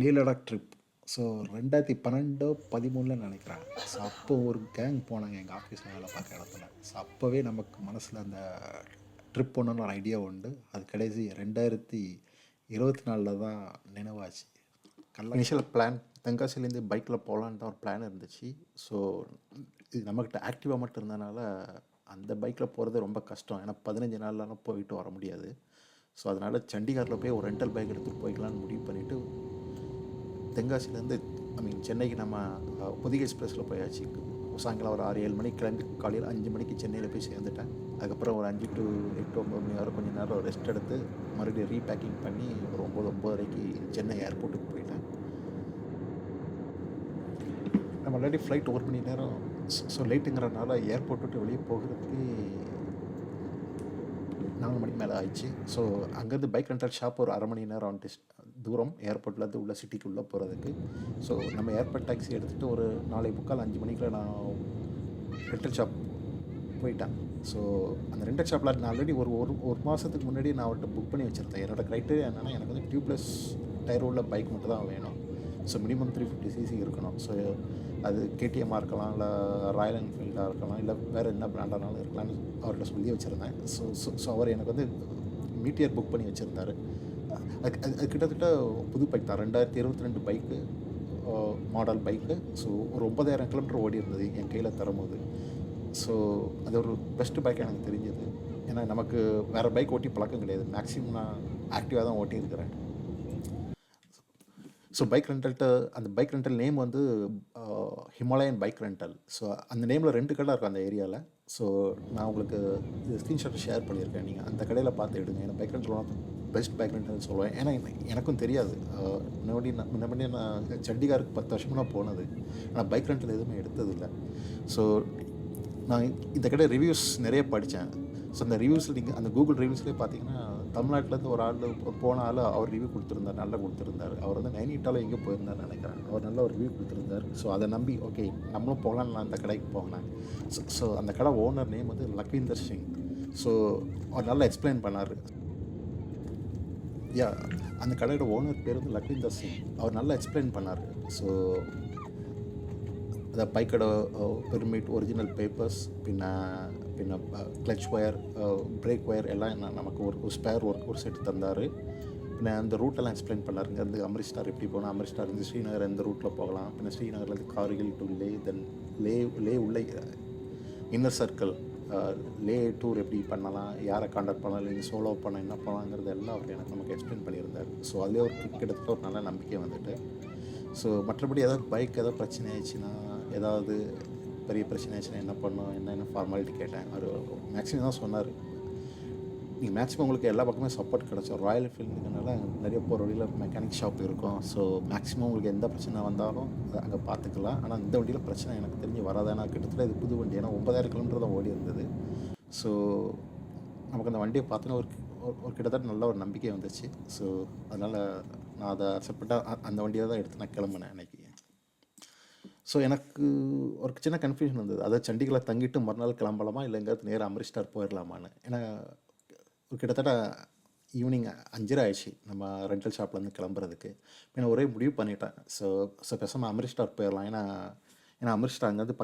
Leh Ladakh trip. So 2012 13 நினைக்கிறேன். So அப்போ ஒரு கேங் போனாங்க எங்கள் ஆஃபீஸில் வேலை பார்க்குற இடத்துல. ஸோ அப்போவே நமக்கு மனசில் அந்த ட்ரிப் போகணுன்னு ஒரு ஐடியா உண்டு. அது கடைசி 2024 தான் நினைவாச்சு. இனிஷியல் பிளான் தென்காசிலேருந்து பைக்கில் போகலான்னு தான் ஒரு பிளான் இருந்துச்சு. ஸோ இது நம்மக்கிட்ட ஆக்டிவாக மட்டும் இருந்தனால அந்த பைக்கில் போகிறது ரொம்ப கஷ்டம். ஏன்னா 15 நாள்லாம் போயிட்டு வர முடியாது. ஸோ அதனால் சண்டிகாரில் போய் ஒரு ரெண்டல் பைக் எடுத்துகிட்டு போய்க்கலான்னு முடிவு பண்ணிவிட்டு தென்காசிலேருந்து சென்னைக்கு நம்ம பொதிகை எக்ஸ்பிரஸில் போயாச்சு. சாயங்காலம் ஒரு 6-7 மணிக்கு கிளம்பி காலையில் 5 மணிக்கு சென்னையில் போய் சேர்ந்துட்டேன். அதுக்கப்புறம் ஒரு 5 to 8 9 மணி வரை கொஞ்சம் நேரம் ரெஸ்ட் எடுத்து மறுபடியும் ரீபேக்கிங் பண்ணி ஒரு 9-9:30க்கு சென்னை ஏர்போர்ட்டுக்கு போயிட்டேன். நம்ம ஆல்ரெடி ஃப்ளைட் 1 மணி நேரம் ஸோ லேட்டுங்கிறனால ஏர்போர்ட் விட்டு வெளியே போகிறதுக்கு 4 மணிக்கு மேலே ஆயிடுச்சு. ஸோ அங்கேருந்து பைக் ரெண்டல் ஷாப் ஒரு அரை மணி நேரம் தூரம் ஏர்போர்ட்லேருந்து உள்ள சிட்டிக்குள்ளே போகிறதுக்கு. ஸோ நம்ம ஏர்போர்ட் டாக்ஸி எடுத்துகிட்டு ஒரு 4:45 5 மணிக்குள்ள நான் ரெண்டல் ஷாப் போயிட்டேன். ஸோ அந்த ரெண்டல் ஷாப்பில் நான் ஆல்ரெடி ஒரு மாதத்துக்கு முன்னாடி நான் அவர்கிட்ட புக் பண்ணி வச்சுருந்தேன். என்னோடய க்ரைட்டீரியா என்னென்னா எனக்கு வந்து டியூப்லெஸ் டயர் உள்ள பைக் மட்டும் தான் வேணும். ஸோ மினிமம் 350cc இருக்கணும். ஸோ அது கேடிஎம்மாக இருக்கலாம், இல்லை ராயல் என்ஃபீல்டாக இருக்கலாம், இல்லை வேறு என்ன பிராண்டானாலும் இருக்கலாம்னு அவர்கிட்ட சொல்லி வச்சுருந்தேன். ஸோ அவர் எனக்கு வந்து மீட்டியர் புக் பண்ணி வச்சுருந்தார். அது கிட்டத்தட்ட புது பைக் தான், 2022 பைக்கு மாடல் பைக்கு. ஸோ ஒரு 9000 கிலோமீட்டர் ஓடி இருந்தது என் கையில் தரும்போது. ஸோ அது ஒரு பெஸ்ட்டு பைக் எனக்கு தெரிஞ்சது. ஏன்னா நமக்கு வேறு பைக் ஓட்டி பழக்கம் கிடையாது. மேக்ஸிமம் நான் ஆக்டிவாக தான் ஓட்டியிருக்கிறேன். ஸோ பைக் ரெண்டல்கிட்ட அந்த பைக் ரெண்டல் நேம் வந்து ஹிமாலயன் பைக் ரெண்டல். ஸோ அந்த நேமில் 2 கடை இருக்கும் அந்த ஏரியாவில். ஸோ நான் உங்களுக்கு இது ஸ்க்ரீன்ஷாட் ஷேர் பண்ணியிருக்கேன். நீங்கள் அந்த கடையில் பார்த்து எடுங்க. ஏன்னா bike rental one of best bike ரெண்டல்னு சொல்லுவேன். ஏன்னா எனக்கும் தெரியாது. முன்னாடி நான் சண்டிகாருக்கு 10 வருஷமாக போனது, ஆனால் பைக் ரெண்டல் எதுவுமே எடுத்ததில்லை. ஸோ நான் இந்த கடை ரிவ்யூஸ் நிறைய படித்தேன். ஸோ அந்த ரிவ்யூஸில் நீங்கள் அந்த கூகுள் ரிவ்யூஸ்லேயே பார்த்தீங்கன்னா தமிழ்நாட்டிலேருந்து ஒரு ஆள் போன ஆள் அவர் ரிவ்யூ கொடுத்துருந்தார், நல்லா கொடுத்துருந்தார். அவர் வந்து நைனிட்டாலும் எங்கே போயிருந்தார்னு நினைக்கிறேன். அவர் நல்ல ஒரு ரிவ்யூ கொடுத்துருந்தார். ஸோ அதை நம்பி ஓகே நம்மளும் போகலான்னு நான் அந்த கடைக்கு போனேன். ஸோ அந்த கடை ஓனர் நேம் வந்து லக்விந்தர் சிங். ஸோ அவர் நல்லா எக்ஸ்பிளைன் பண்ணார். அந்த கடையோட ஓனர் பேர் வந்து லக்விந்தர் சிங். அவர் நல்லா எக்ஸ்பிளைன் பண்ணார். ஸோ அந்த பைக்கோட பெர்மிட், ஒரிஜினல் பேப்பர்ஸ், பின்ன கிளச் ஒயர், பிரேக் ஒயர் எல்லாம் நமக்கு ஒரு ஸ்பேர் ஒரு செட்டு தந்தார். பின்ன அந்த ரூட்டெல்லாம் எக்ஸ்பிளைன் பண்ணார். இங்கேருந்து அமிர்தசர் எப்படி போகலாம், அமிர்தசர்லேருந்து ஸ்ரீநகர் எந்த ரூட்டில் போகலாம், பின்ன ஸ்ரீநகர்லேருந்து கார்கில் டு லே, தென் லே உள்ள இன்னர் சர்க்கிள் லே டூர் எப்படி பண்ணலாம், யாரை காண்டாக்ட் பண்ணலாம், இல்லை சோலோ பண்ண என்ன பண்ணலாங்கிறது எல்லாம் அவர் நமக்கு எக்ஸ்பிளைன் பண்ணியிருந்தார். ஸோ அதிலே ஒரு கிட்டத்தட்ட ஒரு நல்ல நம்பிக்கை வந்துட்டு. ஸோ மற்றபடி ஏதாவது பைக் ஏதாவது பிரச்சனை ஆயிடுச்சுன்னா, ஏதாவது பெரிய பிரச்சனை ஆச்சுன்னா என்ன பண்ணோம், என்ன ஃபார்மாலிட்டி கேட்டேன். அவர் மேக்ஸிமம் தான் சொன்னார். நீங்கள் மேக்ஸிமம் உங்களுக்கு எல்லா பக்கமே சப்போர்ட் கிடச்சோம். ராயல் என்ஃபீல்டுனால நிறைய போகிற வழியில் மெக்கானிக் ஷாப் இருக்கும். ஸோ மேக்ஸிமம் உங்களுக்கு எந்த பிரச்சனை வந்தாலும் அங்கே பார்த்துக்கலாம். ஆனால் இந்த வண்டியில் பிரச்சனை எனக்கு தெரிஞ்சு வராது. ஏன்னா கிட்டத்தட்ட இது புது வண்டி. ஏன்னா 9000 கிலோமீட்டர் தான் ஓடி இருந்தது. ஸோ நமக்கு அந்த வண்டியை பார்த்தோன்னா ஒரு கிட்டத்தட்ட நல்ல ஒரு நம்பிக்கை வந்துச்சு. ஸோ அதனால் நான் அதை அக்செப்டாக அந்த வண்டியை தான் எடுத்து நான் கிளம்புனேன் அன்றைக்கி. ஸோ எனக்கு ஒரு சின்ன கன்ஃபியூஷன் இருந்தது. அதாவது சண்டிகரில் தங்கிட்டு மறுநாள் கிளம்பலாமா, இல்லை எங்கேயாவது நேராக அமிர்தசர் போயிடலாமான்னு. ஏன்னா ஒரு கிட்டத்தட்ட ஈவினிங் 5:30 ஆயிடுச்சு நம்ம ரெண்டல் ஷாப்லேருந்து கிளம்புறதுக்கு. நான் ஒரே முடிவு பண்ணிட்டேன். ஸோ பேசாமல் அமிர்தசர் போயிடலாம். ஏன்னா அமிர்தசர் அங்கேருந்து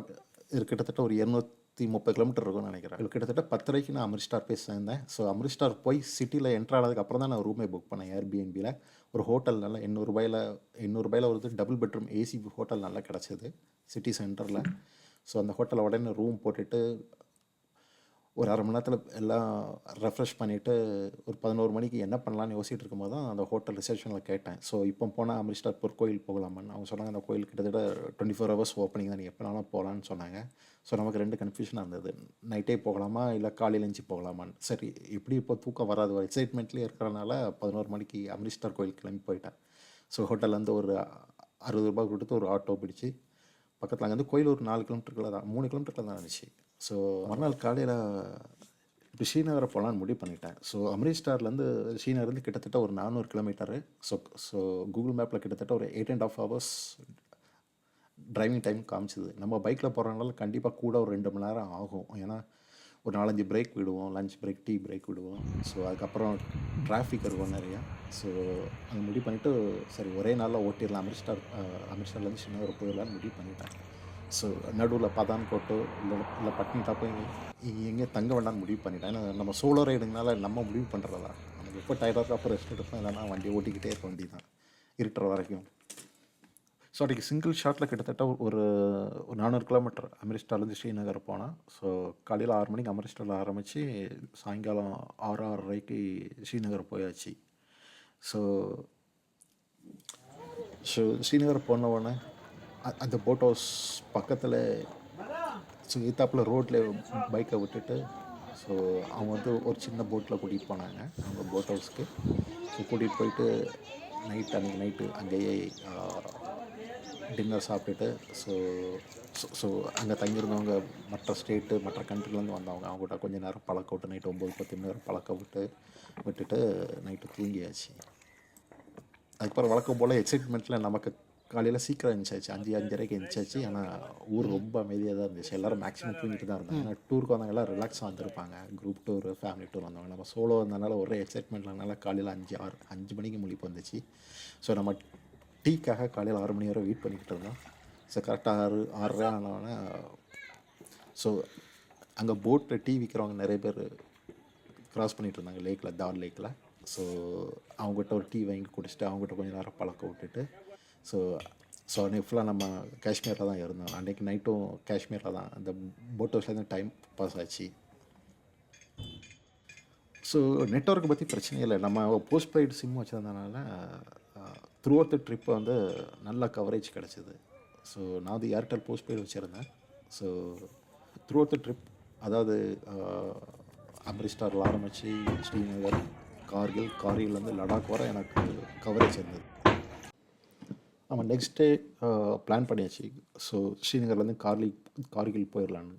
கிட்டத்தட்ட ஒரு 230 கிலோமீட்டர் இருக்கும்னு நினைக்கிறேன். கிட்டத்தட்ட 10:30க்கு நான் அமிர்தசர் போய் சேர்ந்தேன். ஸோ அமிர்தசர் போய் சிட்டியில் என்ட்ரு ஆனதுக்கு அப்புறம் தான் நான் ரூமே புக் பண்ணேன் ஏர்பிஎன்பியில். ஒரு ஹோட்டல் நல்லா ₹800 ஒரு டபுள் பெட்ரூம் ஏசி ஹோட்டல் நல்லா கிடச்சிது சிட்டி சென்டரில். ஸோ அந்த ஹோட்டலில் உடனே ரூம் போட்டுட்டு ஒரு அரை மணி நேரத்தில் எல்லாம் ரெஃப்ரெஷ் பண்ணிவிட்டு ஒரு 11 மணிக்கு என்ன பண்ணலான்னு யோசிச்சுட்டு இருக்கும்போது தான் அந்த ஹோட்டல் ரிசப்ஷனில் கேட்டேன். ஸோ இப்போ போனால் அமிர்தசர் பொற்கோயில் போகலாமான்னு. அவங்க சொன்னாங்க அந்த கோயில் கிட்டத்தட்ட 24 ஹவர்ஸ் ஓப்பனிங் தான், நீங்கள் எப்போனாலும் போகலான்னு சொன்னாங்க. ஸோ நமக்கு 2 கன்ஃபியூஷனாக இருந்தது. நைட்டே போகலாமா, இல்லை காலையில் எழுந்துச்சி போகலாமான்னு. சரி எப்படி இப்போ தூக்கம் வராது, ஒரு எக்ஸைட்மெண்ட்லேயே இருக்கிறனால 11 மணிக்கு அமிர்தசர் கோயில் கிளம்பி போயிட்டேன். ஸோ ஹோட்டல்லேருந்து ஒரு ₹60 கொடுத்து ஒரு ஆட்டோ பிடிச்சி பக்கத்தில் அங்கேருந்து கோயில் ஒரு 4 கிலோமீட்டருக்குள்ள தான், 3 கிலோமீட்டருக்குள்ள தான் இருந்துச்சு. ஸோ மறுநாள் காலையில் இப்போ ஸ்ரீநகரை போகலான்னு முடிவு பண்ணிட்டேன். ஸோ அமிர்தசர்லேருந்து ஸ்ரீநகர்லேருந்து கிட்டத்தட்ட ஒரு 400 கிலோமீட்டரு. ஸோ கூகுள் மேப்பில் கிட்டத்தட்ட ஒரு 8.5 ஹவர்ஸ் டிரைவிங் டைம் காமிச்சிது. நம்ம பைக்கில் போகிறனால கண்டிப்பாக கூட ஒரு 2 மணி நேரம் ஆகும். ஏன்னா ஒரு 4-5 பிரேக் விடுவோம். லஞ்ச் பிரேக், டீ பிரேக் விடுவோம். ஸோ அதுக்கப்புறம் டிராஃபிக் இருக்கும் நிறையா. ஸோ அது முடிவு பண்ணிவிட்டு சரி ஒரே நாளில் ஓட்டிடலாம், அமிர்தசர்லேருந்து ஸ்ரீநகர் போயிடலான்னு முடிவு பண்ணிட்டேன். ஸோ நடுவில் பதான்கோட்டோ இல்லை பட்னிட்டா போய் எங்கேயும் தங்க வேண்டாம்னு முடிவு பண்ணிட்டேன். ஏன்னா நம்ம சோலோ ரைடுங்கனால நம்ம முடிவு பண்ணுறதா, நமக்கு எப்போ டயர்டாக இருக்கோ அப்போ ரெஸ்ட் எடுப்போம், இல்லைன்னா வண்டி ஓட்டிக்கிட்டே இருக்க வேண்டி தான் இருக்கிற வரைக்கும். ஸோ அன்றைக்கி சிங்கிள் ஷாட்டில் கிட்டத்தட்ட ஒரு 400 கிலோமீட்டர் அமிர்தசர்லேருந்து ஸ்ரீநகர் போனேன். ஸோ காலையில் 6 மணிக்கு அமிர்தசரில் ஆரம்பித்து சாயங்காலம் 6-6:30க்கு ஸ்ரீநகர் போயாச்சு. ஸோ ஸோ ஸ்ரீநகர் போன உடனே அந்த போட் ஹவுஸ் பக்கத்தில் ஸோ எத்தாப்பில் ரோட்டில் பைக்கை விட்டுட்டு ஸோ அவங்க வந்து ஒரு சின்ன போட்டில் கூட்டிகிட்டு போனாங்க அவங்க போட் ஹவுஸ்க்கு. ஸோ கூட்டிகிட்டு போயிட்டு அன்றைக்கி நைட்டு அங்கேயே டின்னர் சாப்பிட்டுட்டு ஸோ ஸோ அங்கே தங்கியிருந்தவங்க மற்ற ஸ்டேட்டு மற்ற கண்ட்ரிலேருந்து வந்தவங்க அவங்ககிட்ட கொஞ்சம் நேரம் பழக்க விட்டு நைட்டு 9-10 மணி நேரம் பழக்க விட்டுட்டு நைட்டு தூங்கியாச்சு. அதுக்கப்புறம் வழக்கம் போல் எக்ஸைட்மெண்ட்டில் நமக்கு காலையில் சீக்கிரம் எழுந்திரிச்சாச்சு, 5-5:30க்கு எழுந்திரிச்சாச்சு. ஆனால் ஊர் ரொம்ப அமைதியாக தான் இருந்துச்சு. எல்லோரும் மேக்ஸிமம் தூங்கிட்டு தான் இருந்தாங்க. ஏன்னா டூருக்கு வந்தவங்க எல்லாம் ரிலாக்ஸாக வந்திருப்பாங்க. குரூப் டூர், ஃபேமிலி டூர் வந்தவங்க. நம்ம சோலோ வந்ததுனால ஒரே எக்ஸைட்மெண்ட்னால காலையில் 5 மணிக்கு முழிப்பு வந்துச்சு. ஸோ நம்ம டீக்காக காலையில் 6 மணி வரை வெயிட் பண்ணிக்கிட்டு இருந்தோம். ஸோ கரெக்டாக 6:30 ஆனோடனே ஸோ அங்கே போட்டில் டீ விற்கிறவங்க நிறைய பேர் க்ராஸ் பண்ணிகிட்டு இருந்தாங்க லேக்கில், தால் லேக்கில். ஸோ அவங்ககிட்ட ஒரு டீ வாங்கி குடிச்சிட்டு அவங்ககிட்ட கொஞ்சம் நேரம் பழக்க விட்டுட்டு ஸோ அன்றைக்கி ஃபுல்லாக நம்ம காஷ்மீரில் தான் இருந்தோம். அன்றைக்கி நைட்டும் காஷ்மீரில் தான் அந்த போட் ஹவுஸ்லேருந்து டைம் பாஸ் ஆச்சு. ஸோ நெட்ஒர்க்கை பற்றி பிரச்சனையே இல்லை. நம்ம போஸ்ட் பெய்டு சிம் வச்சுருந்தனால த்ரூ அவுட் த ட்ரிப்பை வந்து நல்ல கவரேஜ் கிடச்சிது. ஸோ நான் வந்து ஏர்டெல் போஸ்ட் பெய்டு வச்சுருந்தேன். So throughout the trip, அதாவது அமிர்தசரில் ஆரம்பித்து ஸ்ரீநகர், கார்கில்லேருந்து லடாக் வர எனக்கு கவரேஜ் இருந்தது. நம்ம நெக்ஸ்ட் டே பிளான் பண்ணியாச்சு. ஸோ ஸ்ரீநகர்லேருந்து கார்கில் போயிடலான்னு.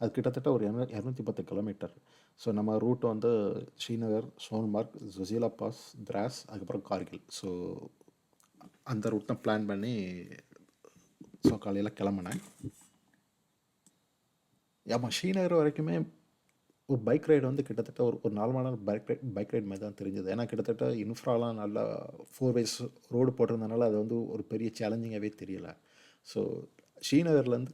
அது கிட்டத்தட்ட ஒரு 210 கிலோமீட்டர். ஸோ நம்ம ரூட் வந்து ஸ்ரீநகர், சோன்மார்க், ஜொசிலா பாஸ், திராஸ், அதுக்கப்புறம் கார்கில். ஸோ அந்த ரூட் தான் பிளான் பண்ணி ஸோ காலையில் கிளம்புனேன். ஆமாம், ஸ்ரீநகர் வரைக்குமே ஒரு பைக் ரைடு வந்து கிட்டத்தட்ட ஒரு 4 மணி நேரம் பைக் ரைடு மாதிரி தான் தெரிஞ்சது. ஏன்னா கிட்டத்தட்ட இன்ஃப்ராலாம் நல்லா 4 ways ரோடு போட்டிருந்தனால அது வந்து ஒரு பெரிய சேலஞ்சிங்காகவே தெரியலை. ஸோ ஸ்ரீநகர்லேருந்து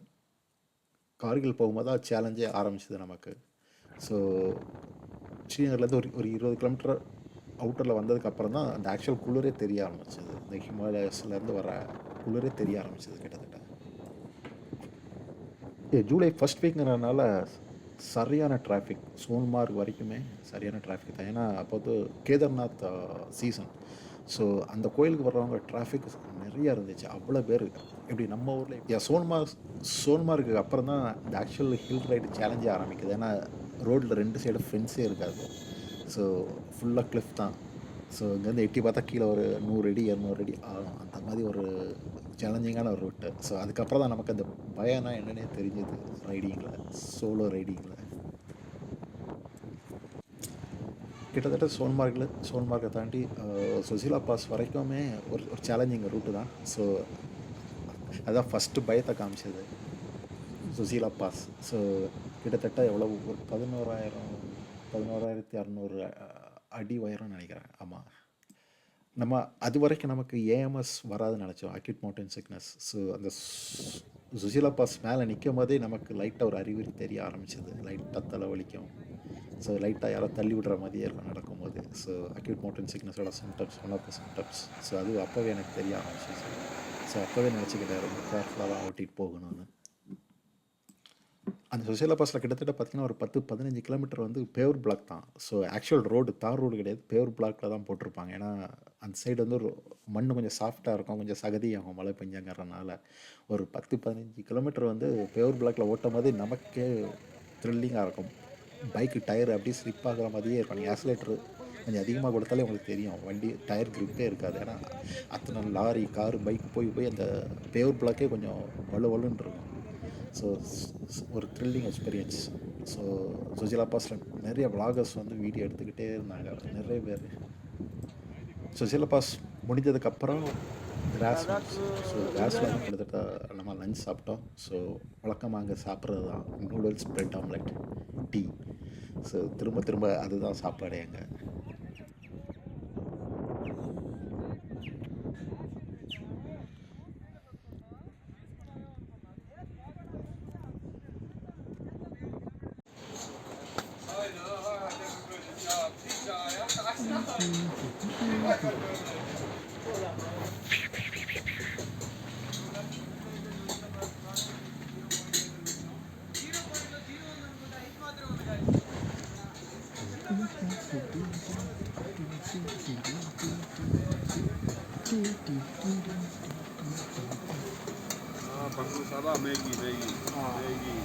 கார்கில் போகும்போது தான் சேலஞ்சே ஆரம்பிச்சிது நமக்கு. ஸோ ஸ்ரீநகர்லேருந்து ஒரு 20 கிலோமீட்டர் அவுட்டரில் வந்ததுக்கப்புறம் தான் அந்த ஆக்சுவல் குளிரே தெரிய ஆரம்பிச்சிது. இந்த ஹிமாலயஸ்லேருந்து வர குளிரே தெரிய ஆரம்பிச்சிது கிட்டத்தட்ட. ஜூலை ஃபஸ்ட் வீக்ங்கிறதுனால சரியான டிராஃபிக், சோன்மார்க் வரைக்குமே சரியான டிராஃபிக் தான். ஏன்னா அப்போ வந்து கேதார்நாத் சீசன். ஸோ அந்த கோயிலுக்கு வர்றவங்க டிராஃபிக் நிறையா இருந்துச்சு, அவ்வளோ பேர். இப்படி நம்ம ஊரில் சோன்மார்க்கு அப்புறம் தான் இந்த ஆக்சுவல் ஹில் ரைடு சேலஞ்சே ஆரம்பிக்குது. ஏன்னா ரோட்டில் 2 சைடும் ஃபென்ஸே இருக்காது. ஸோ ஃபுல்லாக கிளிஃப் தான். ஸோ இங்கேருந்து எட்டி பார்த்தா கீழே ஒரு 100 அடி 200 அடி ஆகும். அந்த மாதிரி ஒரு சேலஞ்சிங்கான ஒரு ரூட்டு. ஸோ அதுக்கப்புறம் தான் நமக்கு அந்த பயம்னா என்னன்னே தெரிஞ்சது ரைடிங்கில், சோலோ ரைடிங்கில். கிட்டத்தட்ட சோன்மார்க்கை தாண்டி ஜொசிலா பாஸ் வரைக்குமே ஒரு சேலஞ்சிங் ரூட்டு தான். ஸோ அதுதான் ஃபஸ்ட்டு பயத்தை காமிச்சது, ஜொசிலா பாஸ். ஸோ கிட்டத்தட்ட எவ்வளோ ஒரு 11,600 அடி உயரம்னு நினைக்கிறேன். ஆமாம், நம்ம அது வரைக்கும் நமக்கு ஏஎம்எஸ் வராதுன்னு நினச்சோம், அக்யூட் மவுண்டன் சிக்னஸ். ஸோ அந்த ஜொசிலா பாஸ் மேலே நிற்கும் போதே நமக்கு லைட்டாக ஒரு அறிகுறி தெரிய ஆரம்பிச்சிது. லைட்டாக தலைவலிக்கும். ஸோ லைட்டாக யாரோ தள்ளி விடுற மாதிரியே இருக்கும் நடக்கும்போது. ஸோ அக்யூட் மவுண்டன் சிக்னஸோட symptoms, one of the symptoms. So அது அப்போவே எனக்கு தெரிய ஆரம்பிச்சிச்சு. ஸோ அப்போவே நினச்சிக்கிட்டேன் ரொம்ப கேர்ஃபுல்லாக தான் ஓட்டிகிட்டு போகணும்னு. அந்த ஜொசிலா பாஸில் கிட்டத்தட்ட பார்த்திங்கன்னா ஒரு 10-15 கிலோமீட்டர் வந்து பேவர் பிளாக் தான். ஸோ ஆக்சுவல் ரோடு தார் ரோடு கிடையாது, பேவர் பிளாக்கில் தான் போட்டிருப்பாங்க. ஏன்னா அந்த சைடு வந்து ஒரு மண் கொஞ்சம் சாஃப்டாக இருக்கும், கொஞ்சம் சகதியாகும் மழை பெஞ்சாங்கிறனால. ஒரு 10-15 கிலோமீட்டர் வந்து பேவர் பிளாக்கில் ஓட்டும் போது நமக்கே த்ரில்லிங்காக இருக்கும். பைக்கு டயர் அப்படியே ஸ்லிப் ஆகிற மாதிரியே இருக்கும். நீங்கள் ஆக்சிலேட்டர் கொஞ்சம் அதிகமாக கொடுத்தாலே உங்களுக்கு தெரியும், வண்டி டயர் கிரிப்பே இருக்காது. ஏன்னா அத்தனை லாரி, காரு, பைக் போய் அந்த பேவர் பிளாக்கே கொஞ்சம் வலுன்னு இருக்கும். ஸோ ஒரு த்ரில்லிங் எக்ஸ்பீரியன்ஸ். ஸோ ஜொசிலா பாஸில் நிறைய விளாகர்ஸ் வந்து வீடியோ எடுத்துக்கிட்டே இருந்தாங்க, நிறைய பேர். ஜொசிலா பாஸ் முடிஞ்சதுக்கப்புறம் கிராஸ். ஸோ கிராஸில் வந்து கிட்டத்தட்ட நம்ம லஞ்ச் சாப்பிட்டோம். ஸோ வழக்கமாக அங்கே சாப்பிட்றது தான் noodles, bread omelette, tea. So திரும்ப திரும்ப அதுதான் சாப்பாடு எங்க. Bangku Sabah Maggi, Maggi, Maggi.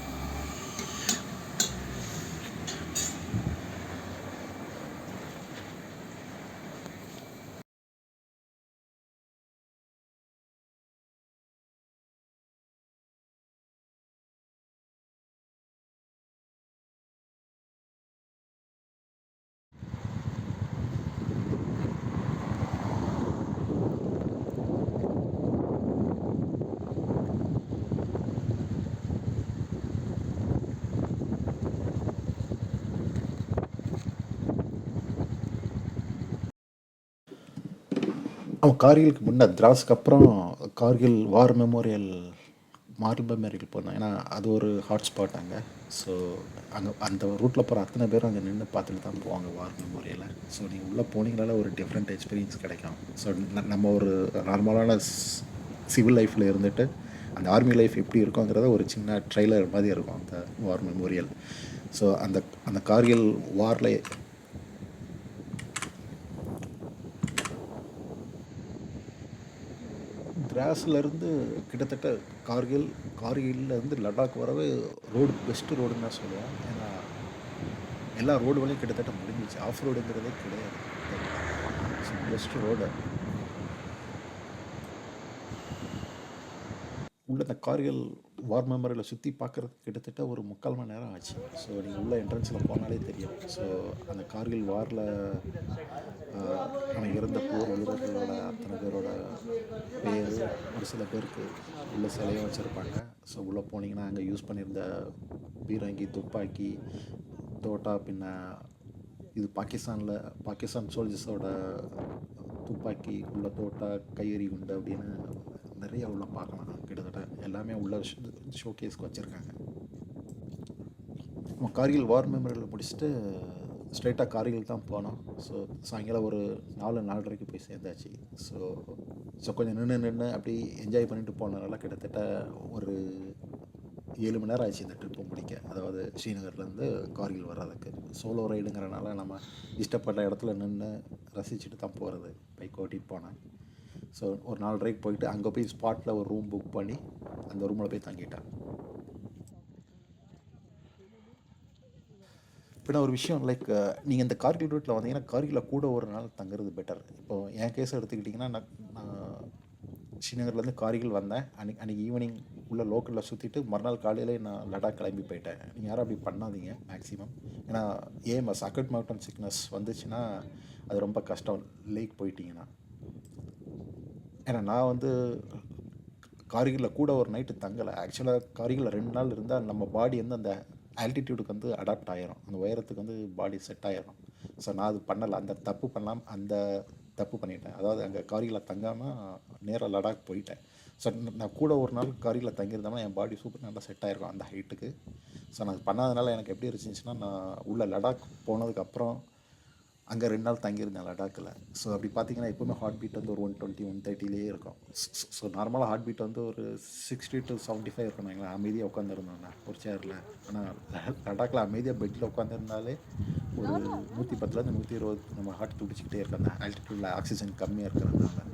அவன் கார்கிலுக்கு முன்னே திராஸ்க்கு அப்புறம் கார்கில் வார் மெமோரியல் போனேன். ஏன்னா அது ஒரு ஹாட்ஸ்பாட் அங்கே. ஸோ அங்கே அந்த ரூட்டில் போகிற அத்தனை பேரும் அங்கே நின்று பார்த்துட்டு தான் போவாங்க வார் மெமோரியலை. ஸோ நீங்கள் உள்ளே போனீங்கனால ஒரு டிஃப்ரெண்ட் எக்ஸ்பீரியன்ஸ் கிடைக்கும். ஸோ நம்ம ஒரு நார்மலான சிவில் லைஃப்பில் இருந்துட்டு அந்த ஆர்மி லைஃப் எப்படி இருக்குங்கிறத ஒரு சின்ன ட்ரெய்லர் மாதிரி இருக்கும் அந்த வார் மெமோரியல். ஸோ அந்த அந்த கார்கில் வாரில் திராஸ்லேருந்து கிட்டத்தட்ட கார்கில்லேருந்து லடாக் வரவே பெஸ்ட்டு ரோடுன்னு தான் சொல்லுவோம். ஏன்னா எல்லா ரோடு வழியும் கிட்டத்தட்ட முடிஞ்சிச்சு. ஆஃப் ரோடுங்கிறதே கிடையாது. So best road. உள்ள இந்த கார்கில் வார் மெமோரியலை சுற்றி பார்க்குறதுக்கு கிட்டத்தட்ட ஒரு 3/4 மணி நேரம் ஆச்சு. ஸோ நீங்கள் உள்ள என்ட்ரன்ஸில் போனாலே தெரியும். ஸோ அந்த கார்கில் வாரில் அவன் இறந்த போர் வீரர்களோட அத்தனை பேரோட பேர், ஒரு சில பேருக்கு உள்ள சிலையும் வச்சுருப்பாங்க. ஸோ உள்ளே போனீங்கன்னா அங்கே யூஸ் பண்ணியிருந்த பீரங்கி, துப்பாக்கி, தோட்டா, பின்ன இது பாகிஸ்தான் சோல்ஜர்ஸோட துப்பாக்கி, உள்ள தோட்டா, கையெறி குண்டு அப்படின்னு நிறைய உள்ள பார்க்கலாம். கிட்டத்தட்ட எல்லாமே உள்ள ஷோகேஸ்க்கு வச்சுருக்காங்க. நம்ம கார்கில் வார் மெமோரியல் முடிச்சுட்டு ஸ்ட்ரைட்டாக கார்கில் தான் போனோம். ஸோ சாயங்காலம் ஒரு 4:30 போய் சேர்ந்தாச்சு. ஸோ கொஞ்சம் நின்று அப்படி என்ஜாய் பண்ணிட்டு போனதுனால கிட்டத்தட்ட ஒரு 7 மணி நேரம் ஆச்சு இந்த ட்ரிப்பை முடிக்க. அதாவது ஸ்ரீநகர்லேருந்து கார்கில் வர்றதுக்கு. சோலோ ரைடுங்கிறனால நம்ம இஷ்டப்பட்ட இடத்துல நின்று ரசிச்சுட்டு தான் போகிறது. பைக் ஓட்டிகிட்டு போனேன். ஸோ ஒரு 4:30 போயிட்டு அங்கே போய் ஸ்பாட்டில் ஒரு ரூம் புக் பண்ணி அந்த ரூமில் போய் தங்கிட்டேன். இப்போ ஒரு விஷயம் நீங்கள் இந்த கார்கில் ரூட்டில் வந்தீங்கன்னா கார்கிலில் கூட ஒரு நாள் தங்குறது பெட்டர். இப்போது என் கேஸ் எடுத்துக்கிட்டிங்கன்னா நான் ஸ்ரீநகர்லேருந்து கார்கில் வந்தேன். அன்றைக்கி ஈவினிங் உள்ள லோக்கலில் சுற்றிட்டு மறுநாள் காலையிலே நான் லடாக் கிளம்பி போயிட்டேன். நீங்கள் யாரும் அப்படி பண்ணாதீங்க மேக்ஸிமம். ஏன்னா ஏஎம்எஸ் அக்கட் மவுண்டன் சிக்னஸ் வந்துச்சுன்னா அது ரொம்ப கஷ்டம் லேக் போயிட்டீங்கன்னா. ஏன்னா நான் கார்கிலில் கூட ஒரு நைட்டு தங்கலை. ஆக்சுவலாக கார்கிலில் 2 நாள் இருந்தால் நம்ம பாடி அந்த ஆல்டிடியூடுக்கு அடாப்ட் ஆகிரும். அந்த உயரத்துக்கு பாடி செட் ஆகிரும். ஸோ நான் அது பண்ணலை. அந்த தப்பு பண்ணிட்டேன். அதாவது அங்கே கார்கிலில் தங்காமல் நேராக லடாக் போயிட்டேன். ஸோ நான் கூட ஒரு நாள் கார்கிலில் தங்கியிருந்தேன்னா என் பாடி சூப்பர் நல்லா செட் ஆகிருக்கும் அந்த ஹைட்டுக்கு. ஸோ நான் பண்ணாதனால எனக்கு எப்படி இருந்துச்சுன்னா நான் உள்ள லடாக் போனதுக்கப்புறம் அங்கே 2 நாள் தங்கியிருந்தேன் லடாக்கில். ஸோ அப்படி பார்த்தீங்கன்னா எப்போவுமே ஹார்ட் பீட் ஒரு 120 130லேயே இருக்கும். ஸோ நார்மலாக ஹார்ட் பீட் ஒரு 60 to 75 இருக்கணும். எங்களை அமைதியாக உட்காந்துருந்தோம்னா ஒரு சேரில். ஆனால் லடாக்கில் அமைதியாக பெட்டில் உட்காந்துருந்தாலே ஒரு 110லேருந்து 120 நம்ம ஹார்ட் துடிச்சிக்கிட்டே இருக்கும். அந்த ஆல்டிடியூடில் ஆக்சிஜன் கம்மியாக இருக்கிறதுனால.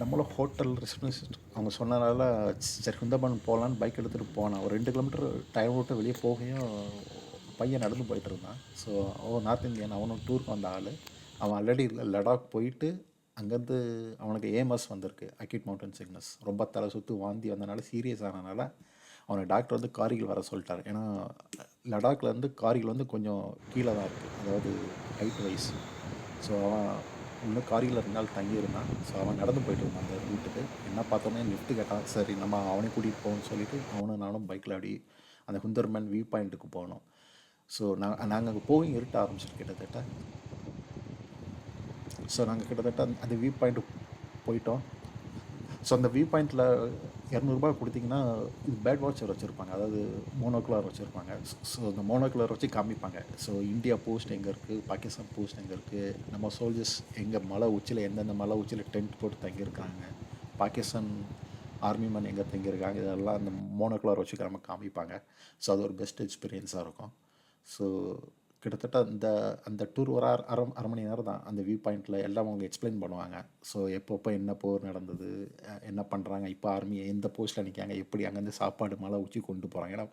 நம்மளும் ஹோட்டல் ரிசப்ஷனிஸ்ட் அவங்க சொன்னனால சரி சுந்தர்பன் போகலான்னு பைக் எடுத்துகிட்டு போனேன். ஒரு 2 கிலோமீட்டர் டைம் விட்டு வெளியே போகையும் பையன் நடந்து போயிட்டு இருந்தான். ஸோ அவன் நார்த் இந்தியன், அவனும் டூருக்கு வந்த ஆள். அவன் ஆல்ரெடி லடாக் போயிட்டு அங்கேருந்து அவனுக்கு ஏஎம்எஸ் வந்திருக்கு, அக்யூட் மவுண்டன் சிக்னஸ். ரொம்ப தலை சுற்று வாந்தி வந்தனால சீரியஸ் ஆனனால அவனை டாக்டர் வந்து கார்கில் வர சொல்லிட்டார். ஏன்னா லடாக்லேருந்து கார்கில் வந்து கொஞ்சம் கீழே தான் இருக்குது, அதாவது ஹைட் வைஸ். ஸோ அவன் இன்னும் காரில் 2 நாள் தங்கியிருந்தான். ஸோ அவன் நடந்து போயிட்டு இருந்தான் அந்த ரூட்டுக்கு. என்ன பார்த்தோன்னே லிஃப்ட்டு கேட்டான். சரி நம்ம அவனை கூட்டிகிட்டு போகணும்னு சொல்லிவிட்டு அவனும் நானும் பைக்கில் அப்படி அந்த குந்தர்மன் வியூ பாயிண்ட்டுக்கு போனோம். ஸோ நாங்கள் அங்கே போய் இருட்ட ஆரம்பிச்சிட்டு கிட்டத்தட்ட. ஸோ நாங்கள் கிட்டத்தட்ட அந்த வியூ பாயிண்ட்டு போயிட்டோம். ஸோ அந்த வியூ பாயிண்ட்டில் 200 கொடுத்தீங்கன்னா இது பேட் வாட்சர் வச்சுருப்பாங்க, அதாவது மோனோகுலர் வச்சுருப்பாங்க. ஸோ அந்த மோனோகுலர் வச்சு காமிப்பாங்க. ஸோ இந்தியா போஸ்ட் எங்கே இருக்குது, பாகிஸ்தான் போஸ்ட் எங்கே இருக்குது, நம்ம சோல்ஜர்ஸ் எங்கே மலை உச்சியில் எந்தெந்த மலை உச்சியில் டென்ட் போட்டு தங்கியிருக்காங்க, பாகிஸ்தான் ஆர்மி மேன் எங்கே தங்கியிருக்காங்க, இதெல்லாம் அந்த மோனோகுலர் வச்சு நம்ம காமிப்பாங்க. ஸோ அது ஒரு பெஸ்ட் எக்ஸ்பீரியன்ஸாக இருக்கும். ஸோ கிட்டத்தட்ட அந்த டூர் ஒரு அரை மணி நேரம் தான். அந்த வியூ பாயிண்ட்டில் எல்லாம் அவங்க எக்ஸ்பிளைன் பண்ணுவாங்க. ஸோ எப்பப்போ என்ன போர் நடந்தது, என்ன பண்ணுறாங்க, இப்போ ஆர்மி எந்த போஸ்ட்டில் நிற்காங்க, எப்படி அங்கேருந்து சாப்பாடு மலை உச்சி கொண்டு போகிறாங்க. ஏன்னா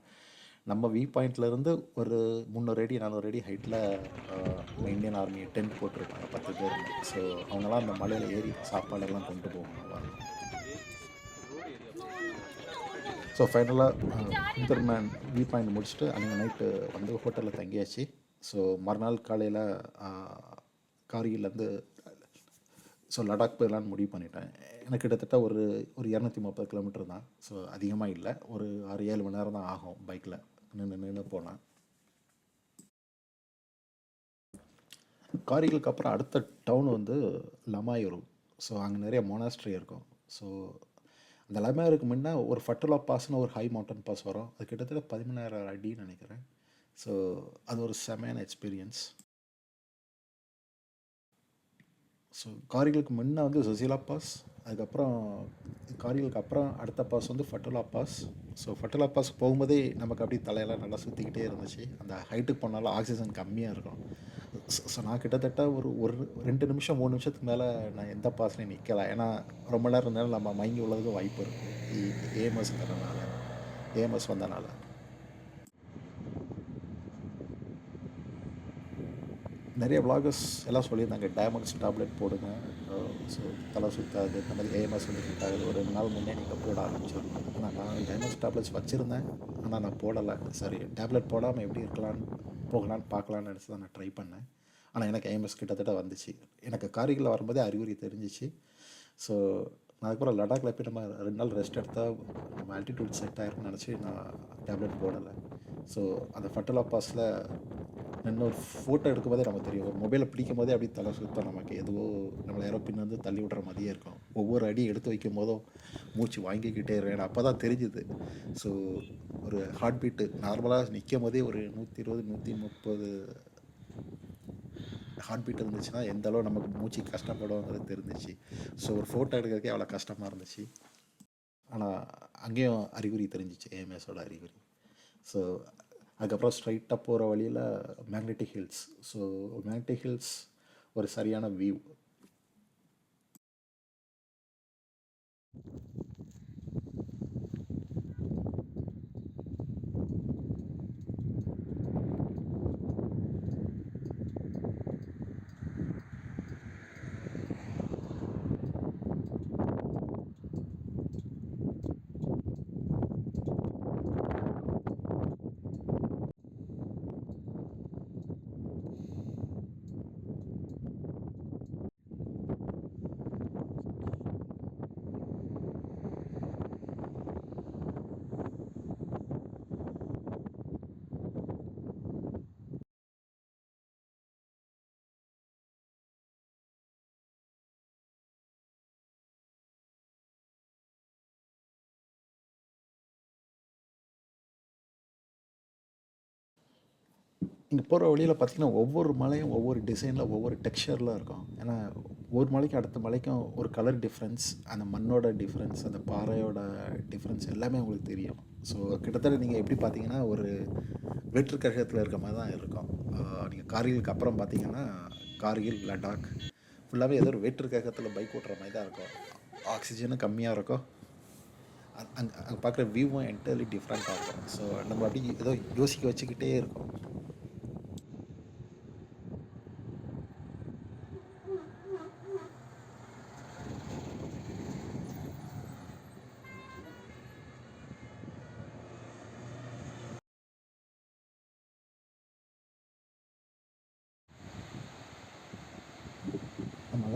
நம்ம வியூ பாயிண்ட்லேருந்து ஒரு 300 அடி 400 அடி ஹைட்டில் இந்தியன் ஆர்மி டென்ட் போட்டிருப்பாங்க 10 பேர். ஸோ அவங்களாம் அந்த மலையில் ஏறி சாப்பாடெல்லாம் கொண்டு போவாங்க. ஸோ ஃபைனலாக குந்தர்மன் வியூ பாயிண்ட் முடிச்சுட்டு அன்றைக்கி நைட்டு வந்து ஹோட்டலில் தங்கியாச்சு. ஸோ மறுநாள் காலையில் கார்கில்லேருந்து ஸோ லடாக் போயிடலான்னு முடிவு பண்ணிட்டேன். எனக்கு கிட்டத்தட்ட ஒரு 230 கிலோமீட்டர் தான். ஸோ அதிகமாக இல்லை, ஒரு 6-7 மணி நேரம் தான் ஆகும் பைக்கில் நின்று போனேன். கார்கிலுக்கு அப்புறம் அடுத்த டவுன் வந்து லமாயூர். ஸோ அங்கே நிறைய மொனாஸ்ட்ரி இருக்கும். ஸோ அந்த லமாயூருக்கு முன்னே ஒரு ஃபட்டுலா பாஸ்னு ஒரு ஹை மவுண்டன் பாஸ் வரும். அது கிட்டத்தட்ட 13,000 அடின்னு நினைக்கிறேன். ஸோ அது ஒரு செமையான எக்ஸ்பீரியன்ஸ். ஸோ கார்கிலுக்கு முன்னே வந்து ஜொசிலா பாஸ், அதுக்கப்புறம் கார்கிலுக்கு அப்புறம் அடுத்த பாஸ் வந்து ஃபட்டுலா பாஸ். ஸோ ஃபட்டுலா பாஸ் போகும்போதே நமக்கு அப்படியே தலையெல்லாம் நல்லா சுற்றிக்கிட்டே இருந்துச்சு. அந்த ஹைட்டுக்கு போனாலும் ஆக்சிஜன் கம்மியாக இருக்கும். ஸோ நான் கிட்டத்தட்ட ஒரு 2 நிமிஷம் 3 நிமிஷத்துக்கு மேலே நான் எந்த பாஸ்லையும் நிற்கலாம். ஏன்னா ரொம்ப நேரம் நம்ம மயங்கி உள்ளதுக்கு வாய்ப்பு இருக்குது, ஏஎம்எஸ் வந்தனால. நிறைய விளாகர்ஸ் எல்லாம் சொல்லியிருந்தாங்க டைமண்ட்ஸ் டேப்லெட் போடுங்க, ஸோ தலை சுற்றாது, இந்த மாதிரி ஏஎம்எஸ் வந்து கிட்டாது, ஒரு 2 நாள் முன்னே நீங்கள் போட ஆரம்பிச்சிடணும். ஆனால் நான் டைமண்ட்ஸ் டேப்லெட்ஸ் வச்சுருந்தேன், ஆனால் நான் போடலை. சரி டேப்லெட் போடாமல் எப்படி போகலான்னு பார்க்கலான்னு நினச்சி தான் நான் ட்ரை பண்ணேன். ஆனால் எனக்கு ஏஎம்எஸ் கிட்டத்தட்ட வந்துச்சு. எனக்கு கார்கில் வரும்போதே அறிகுறி தெரிஞ்சிச்சு. ஸோ நான் அதுக்கப்புறம் லடாக்கில் போய் நம்ம 2 நாள் ரெஸ்ட் எடுத்தால் நம்ம ஆல்டிடியூட் செட் ஆயிருக்குன்னு நினச்சி நான் டேப்லெட் போடலை. ஸோ அந்த ஃபட்டுலா பாஸில் நின்று ஒரு ஃபோட்டோ எடுக்கும் போதே நமக்கு தெரியும், ஒரு மொபைலை பிடிக்கும் போதே அப்படி தலை சுத்தம், நமக்கு எதுவோ நம்மளை யாரோ பின் வந்து தள்ளி விடுற மாதிரியே இருக்கும். ஒவ்வொரு அடி எடுத்து வைக்கும் போதும் மூச்சு வாங்கிக்கிட்டே இருக்கேன். அப்போ தான் தெரிஞ்சுது. ஸோ ஒரு ஹார்ட் பீட்டு நார்மலாக நிற்கும் போதே ஒரு 120 130 ஹார்ட் பீட் இருந்துச்சுன்னா எந்த அளவு நமக்கு மூச்சு கஷ்டப்படுவோங்கிறது தெரிஞ்சிச்சு. ஸோ ஒரு ஃபோட்டோ எடுக்கிறதுக்கே அவ்வளோ கஷ்டமாக இருந்துச்சு. ஆனால் அங்கேயும் அறிகுறி தெரிஞ்சிச்சு, ஏஎம்எஸோட அறிகுறி. ஸோ அதுக்கப்புறம் ஸ்ட்ரைட்டாக போகிற வழியில் magnetic hills. So magnetic hills ஒரு சரியான வியூ. இங்கே போகிற வழியில் பார்த்திங்கன்னா ஒவ்வொரு மலையும் ஒவ்வொரு டிசைனில் ஒவ்வொரு டெக்ஸ்சரில் இருக்கும். ஏன்னா ஒரு மலைக்கும் அடுத்த மலைக்கும் ஒரு கலர் டிஃப்ரென்ஸ், அந்த மண்ணோட டிஃப்ரென்ஸ், அந்த பாறையோட டிஃப்ரென்ஸ் எல்லாமே உங்களுக்கு தெரியும். ஸோ கிட்டத்தட்ட நீங்கள் எப்படி பார்த்தீங்கன்னா ஒரு வேற்று கிரகத்தில் இருக்க மாதிரி தான் இருக்கும். நீங்கள் கார்கிலுக்கு அப்புறம் பார்த்தீங்கன்னா கார்கில் லடாக் ஃபுல்லாகவே ஏதோ ஒரு வேற்று கிரகத்தில் பைக் ஓட்டுற மாதிரி தான் இருக்கும். ஆக்சிஜனும் கம்மியாக இருக்கும். அங்கே பார்க்குற வியூவும் என்டையர்லி டிஃப்ரெண்ட்டாக இருக்கும். ஸோ நம்ம அப்படி ஏதோ யோசிக்க வச்சுக்கிட்டே இருக்கோம்.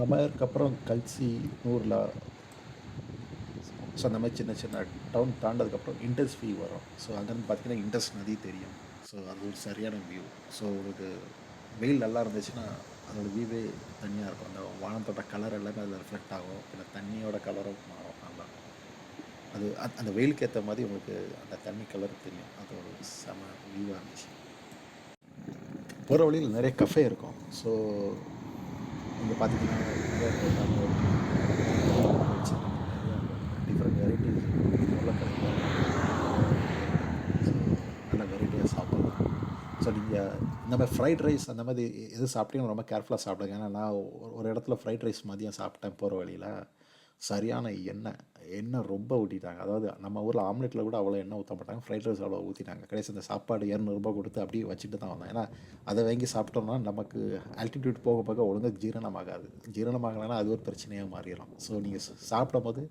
மலைமேற்கு அப்புறம் கல்சி நூறில், ஸோ அந்த மாதிரி சின்ன சின்ன டவுன் தாண்டதுக்கப்புறம் இண்டஸ் வியூ வரும். ஸோ அங்கேருந்து பார்த்தீங்கன்னா இண்டஸ் நதி தெரியும். ஸோ அது ஒரு சரியான வியூ. ஸோ உங்களுக்கு வெயில் நல்லா இருந்துச்சுன்னா அதோட வியூவே தனியாக இருக்கும். அந்த வானத்தோட கலர் எல்லாமே அதில் ரிஃப்ளெக்ட் ஆகும். இல்லை தண்ணியோட கலரும் மாறும். நல்லா அது அந்த வெயிலுக்கு ஏற்ற மாதிரி உங்களுக்கு அந்த தண்ணி கலர் தெரியும். அது ஒரு செம வியூவாக இருந்துச்சு. போகிற வழியில் நிறைய கஃபே இருக்கும். ஸோ இங்கே பார்த்தீங்கன்னா டிஃப்ரெண்ட் வெரைட்டிஸ் உருளைக்கிழங்கு, ஸோ நல்ல வெரைட்டியாக சாப்பிட்லாம். ஸோ நீங்கள் இந்த மாதிரி ஃப்ரைட் ரைஸ் அந்த மாதிரி எது சாப்பிட்டீங்கன்னா ரொம்ப கேர்ஃபுல்லாக சாப்பிடுங்க. ஏன்னா நான் ஒரு இடத்துல ஃப்ரைட் ரைஸ் மதியம் சாப்பிட்டேன் போகிற வழியில். சரியான எண்ணெய் ரொம்ப ஊற்றிட்டாங்க. அதாவது நம்ம ஊரில் ஆம்லெட்டில் கூட அவ்வளோ எண்ணெய் ஊற்ற மாட்டாங்க, ஃப்ரைட் ரைஸ் அவ்வளோ ஊற்றிட்டாங்க. கடைசி அந்த சாப்பாடு 200 கொடுத்து அப்படியே வச்சுட்டு தான் வந்தேன். ஏன்னா அதை வாங்கி சாப்பிட்டோம்னா நமக்கு ஆல்டிடியூட் போக போக ஒழுங்காக ஜீரணமாகாது. ஜீரணமாகலைன்னா அது ஒரு பிரச்சனையாக மாறிடும். ஸோ நீங்கள் சாப்பிடும் போது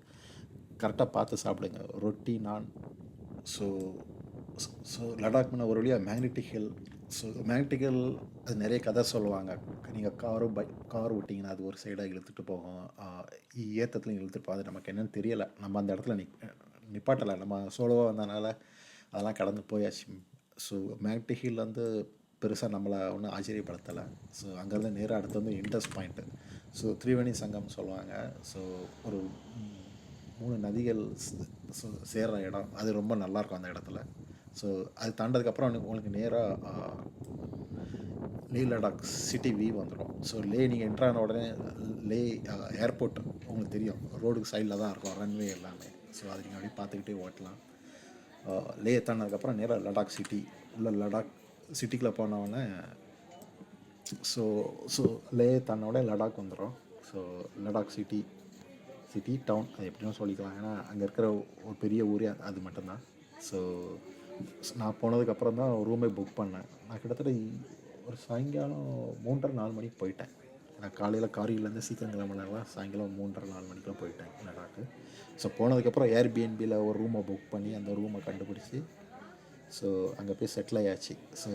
கரெக்டாக பார்த்து சாப்பிடுங்க. ரொட்டி, நான். ஸோ ஸோ லடாக்னா ஒரு வழியாக magnetic hill. So magnetic hill அது நிறைய கதை சொல்லுவாங்க. நீங்கள் கார் விட்டிங்கன்னா அது ஒரு சைடாக இழுத்துட்டு போகும், ஏற்றத்துலையும் இழுத்துட்டு போகும். அது நமக்கு என்னென்னு தெரியலை. நம்ம அந்த இடத்துல நிப்பாட்டலை. நம்ம சோலோவாக வந்ததுனால அதெல்லாம் கடந்து போயாச்சு. ஸோ மேக்னெட்டிக் ஹில் வந்து பெருசாக நம்மளை ஒன்றும் ஆச்சரியப்படுத்தலை. ஸோ அங்கேருந்து நேராக அடுத்து வந்து இண்டஸ் பாயிண்ட்டு. ஸோ திரிவேணி சங்கம் சொல்லுவாங்க. ஸோ ஒரு 3 நதிகள் சேர்கிற இடம். அது ரொம்ப நல்லாயிருக்கும் அந்த இடத்துல. ஸோ அது தாண்டதுக்கப்புறம் உங்களுக்கு நேராக லே லடாக் சிட்டி வியூ வந்துடும். ஸோ நீங்கள் என்ட்ரு ஆன உடனே லே ஏர்போர்ட் உங்களுக்கு தெரியும். ரோடுக்கு சைடில் தான் இருக்கும் ரன்வே எல்லாமே. ஸோ அது நீங்கள் அப்படியே பார்த்துக்கிட்டே ஓட்டலாம். லே தாண்டதுக்கப்புறம் நேராக லடாக் சிட்டி. லடாக் சிட்டிக்குள்ளே போனவுடனே ஸோ லே தாண்டவுடனே லடாக் வந்துடும். ஸோ லடாக் சிட்டி டவுன் அது எப்படியும் சொல்லிக்கலாம். ஏன்னா அங்கே இருக்கிற ஒரு பெரிய ஊரே அது மட்டும்தான். ஸோ நான் போனதுக்கப்புறம் தான் ரூமே புக் பண்ணேன். நான் கிட்டத்தட்ட ஒரு சாயங்காலம் 3:30-4 மணிக்கு போயிட்டேன். நான் காலையில் காரிலேருந்து சீக்கிரம் கிளம்புனால சாயங்காலம் 3:30-4 மணிக்கெலாம் போயிட்டேன் லடாக்கு. ஸோ போனதுக்கப்புறம் ஏர்பிஎன்பியில் ஒரு ரூமை புக் பண்ணி அந்த ரூமை கண்டுபிடிச்சி ஸோ அங்கே போய் செட்டில் ஆயாச்சு. ஸோ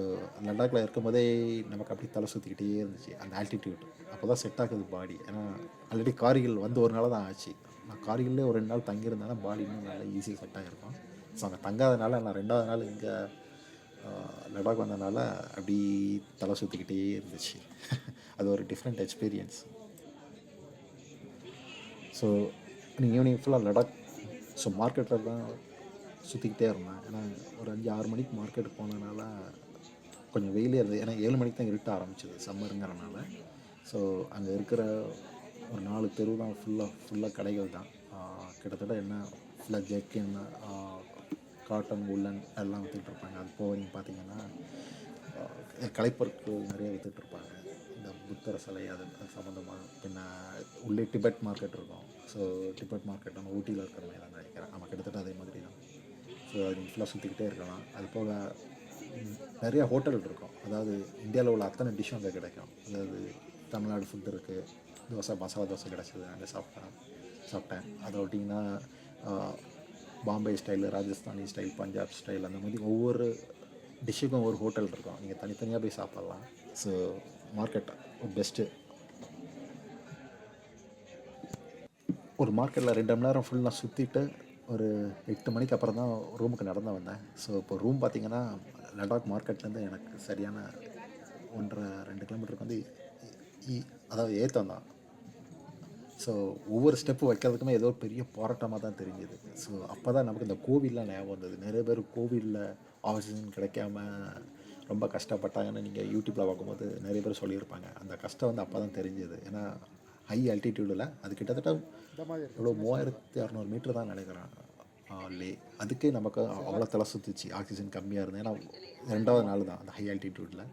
லடாக்கில் இருக்கும்போதே நமக்கு அப்படி தலை சுற்றிக்கிட்டே இருந்துச்சு அந்த ஆல்டிடியூட். அப்போ தான் செட் ஆகுது பாடி. ஏன்னா ஆல்ரெடி கார்கில் வந்து ஒரு நாள் தான் ஆச்சு. நான் கார்கில்லே ஒரு 2 நாள் தங்கியிருந்தேன்னா பாடி இன்னும் நல்லா ஈஸியாக செட் ஆகிருக்கும். ஸோ அங்கே தங்காதனால நான் 2வது நாள் இங்கே லடாக் வந்ததுனால அப்படி தலை சுற்றிக்கிட்டே இருந்துச்சு. அது ஒரு டிஃப்ரெண்ட் எக்ஸ்பீரியன்ஸ். ஸோ நீங்கள் ஈவினிங் ஃபுல்லாக லடாக் ஸோ மார்க்கெட்டில் தான் சுற்றிக்கிட்டே இருந்தேன். ஏன்னா ஒரு 5-6 மணிக்கு மார்க்கெட்டுக்கு போனதுனால கொஞ்சம் வெயிலே இருந்தது. ஏன்னா 7 மணிக்கு தான் இருட்ட ஆரம்பிச்சது சம்மருங்கிறனால. ஸோ அங்கே இருக்கிற ஒரு 4 தெரு தான் ஃபுல்லாக கடைகள் தான். கிட்டத்தட்ட என்ன ஃபுல்லாக ஜெக்கின், காட்டன், உல்லன் எல்லாம் விற்றுட்ருப்பாங்க. அது போக நீங்கள் பார்த்தீங்கன்னா கலைப்பொருட்கள் நிறைய விற்றுட்ருப்பாங்க. இந்த புத்தர சிலை அது சம்மந்தமாக. பின்ன உள்ளே டிபெட் மார்க்கெட் இருக்கும். ஸோ டிபெட் மார்க்கெட் நம்ம ஊட்டியில் இருக்கிற மாதிரி தான் நினைக்கிறேன். நம்ம கிட்டத்தட்ட அதே மாதிரி தான். ஸோ அது நீங்கள் ஃபுல்லாக சுற்றிக்கிட்டே இருக்கலாம். அது போக நிறையா ஹோட்டல் இருக்கும். அதாவது இந்தியாவில் உள்ள அத்தனை டிஷ்ஷும் அங்கே கிடைக்கும். அதாவது தமிழ்நாடு ஃபுட்டு இருக்குது. மசாலா தோசை கிடச்சிது, அங்கே சாப்பிட்டேன். அதை விட்டிங்கன்னா Bombay style, Rajasthani style, Punjab style அந்த மாதிரி ஒவ்வொரு டிஷ்ஷுக்கும் ஒரு ஹோட்டல் இருக்கும். நீங்கள் தனித்தனியாக போய் சாப்பிட்லாம். So market best. ஒரு மார்க்கெட்டில் 2 மணி நேரம் ஃபுல்லாக சுற்றிட்டு ஒரு 8 மணிக்கு அப்புறம் தான் ரூமுக்கு நடந்து வந்தேன். ஸோ இப்போ ரூம் பார்த்திங்கன்னா லடாக் மார்க்கெட்லேருந்து எனக்கு சரியான 1.5-2 கிலோமீட்டருக்கு வந்து அதாவது ஏற்றம் தான். ஸோ ஒவ்வொரு ஸ்டெப்பு வைக்கிறதுக்குமே ஏதோ ஒரு பெரிய போராட்டமாக தான் தெரிஞ்சுது. ஸோ அப்போ தான் நமக்கு இந்த கோவில்லாம் ஞாபகம் வந்தது. நிறைய பேர் கோவிலில் ஆக்சிஜன் கிடைக்காம ரொம்ப கஷ்டப்பட்டாங்கன்னு நீங்கள் யூடியூப்பில் பார்க்கும்போது நிறைய பேர் சொல்லியிருப்பாங்க. அந்த கஷ்டம் வந்து அப்போ தான் தெரிஞ்சுது. ஏன்னா ஹை ஆல்டிடியூடில் அது கிட்டத்தட்ட எவ்வளோ 3600 மீட்டர் தான் நினைக்கிறேன் லே. அதுக்கே நமக்கு அவ்வளோ தலை சுற்றிச்சு ஆக்சிஜன் கம்மியாக இருந்தது. ஏன்னா 2வது நாள் தான் அந்த ஹை ஆல்டிடியூடில்.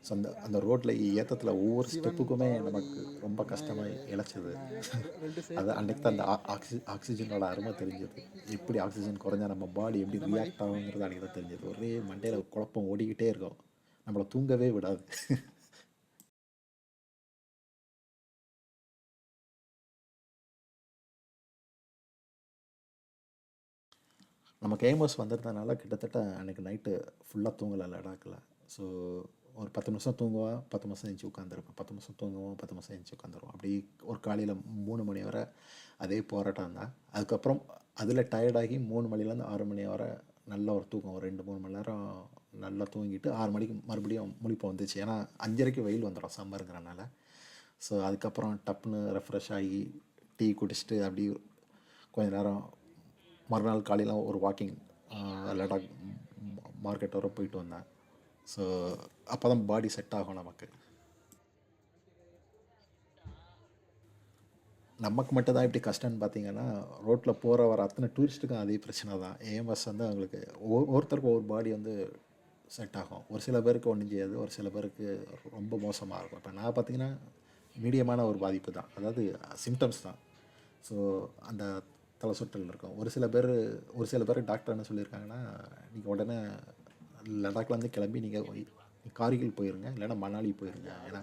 ஸோ அந்த ரோட்டில் ஏற்றத்தில் ஒவ்வொரு ஸ்டெப்புக்குமே நமக்கு ரொம்ப கஷ்டமாக இழைச்சது. அது அன்றைக்கு தான் அந்த ஆக்சிஜனோட அருமை தெரிஞ்சது. எப்படி ஆக்சிஜன் குறைஞ்சா நம்ம பாடி எப்படி ரியாக்ட் ஆகுங்கிறது அன்றைக்கி தான் தெரிஞ்சது. ஒரே மண்டையில் குழப்பம் ஓடிக்கிட்டே இருக்கும், நம்மளை தூங்கவே விடாது. நம்ம கேமர்ஸ் வந்திருந்தனால கிட்டத்தட்ட அன்றைக்கி நைட்டு ஃபுல்லாக தூங்கலை லடாக்கில். ஸோ ஒரு 10 நிமிஷம் தூங்குவோம், 10 நிமிஷம் எழுந்துச்சி உட்காந்துருப்பேன், 10 நிமிஷம் தூங்குவோம், 10 நிமிஷம் எழுந்துச்சி உட்காந்துருவோம். அப்படி ஒரு காலையில் 3 மணி வரை அதே போராட்டம் தான். அதுக்கப்புறம் அதில் டயர்டாகி 3 மணிலேருந்து 6 மணி வரை நல்ல ஒரு தூக்கம், ஒரு 2-3 மணி நேரம் நல்லா தூங்கிட்டு 6 மணிக்கு மறுபடியும் முழிப்பு வந்துச்சு. ஏன்னா 5:30க்கு வெயில் வந்துடும் சம்மருங்கிறனால. ஸோ அதுக்கப்புறம் டப்புன்னு ரெஃப்ரெஷ் ஆகி டீ குடிச்சிட்டு அப்படி கொஞ்ச நேரம் மறுநாள் காலையில் ஒரு வாக்கிங் லடாக் மார்க்கெட் வர போயிட்டு வந்தேன். ஸோ அப்போ தான் பாடி செட் ஆகும் நமக்கு. நமக்கு மட்டும் தான் இப்படி கஷ்டம்னு பார்த்தீங்கன்னா, ரோட்டில் போகிற வர அத்தனை டூரிஸ்ட்டுக்கும் அதே பிரச்சனை தான். ஏஎம்எஸ் வந்து அவங்களுக்கு ஒவ்வொருத்தருக்கும் ஒவ்வொரு பாடி வந்து செட் ஆகும். ஒரு சில பேருக்கு ஒன்றும் செய்யாது, ஒரு சில பேருக்கு ரொம்ப மோசமாக இருக்கும். இப்போ நான் பார்த்தீங்கன்னா மீடியமான ஒரு பாதிப்பு தான், அதாவது சிம்டம்ஸ் தான். ஸோ அந்த தலை சுற்றல் இருக்கும். ஒரு சில பேர் டாக்டர் என்ன சொல்லியிருக்காங்கன்னா, நீங்கள் உடனே லடாக்லேருந்து கிளம்பி நீங்கள் கார்கில் போயிருங்க, இல்லைன்னா மணாலி போயிருங்க. ஏன்னா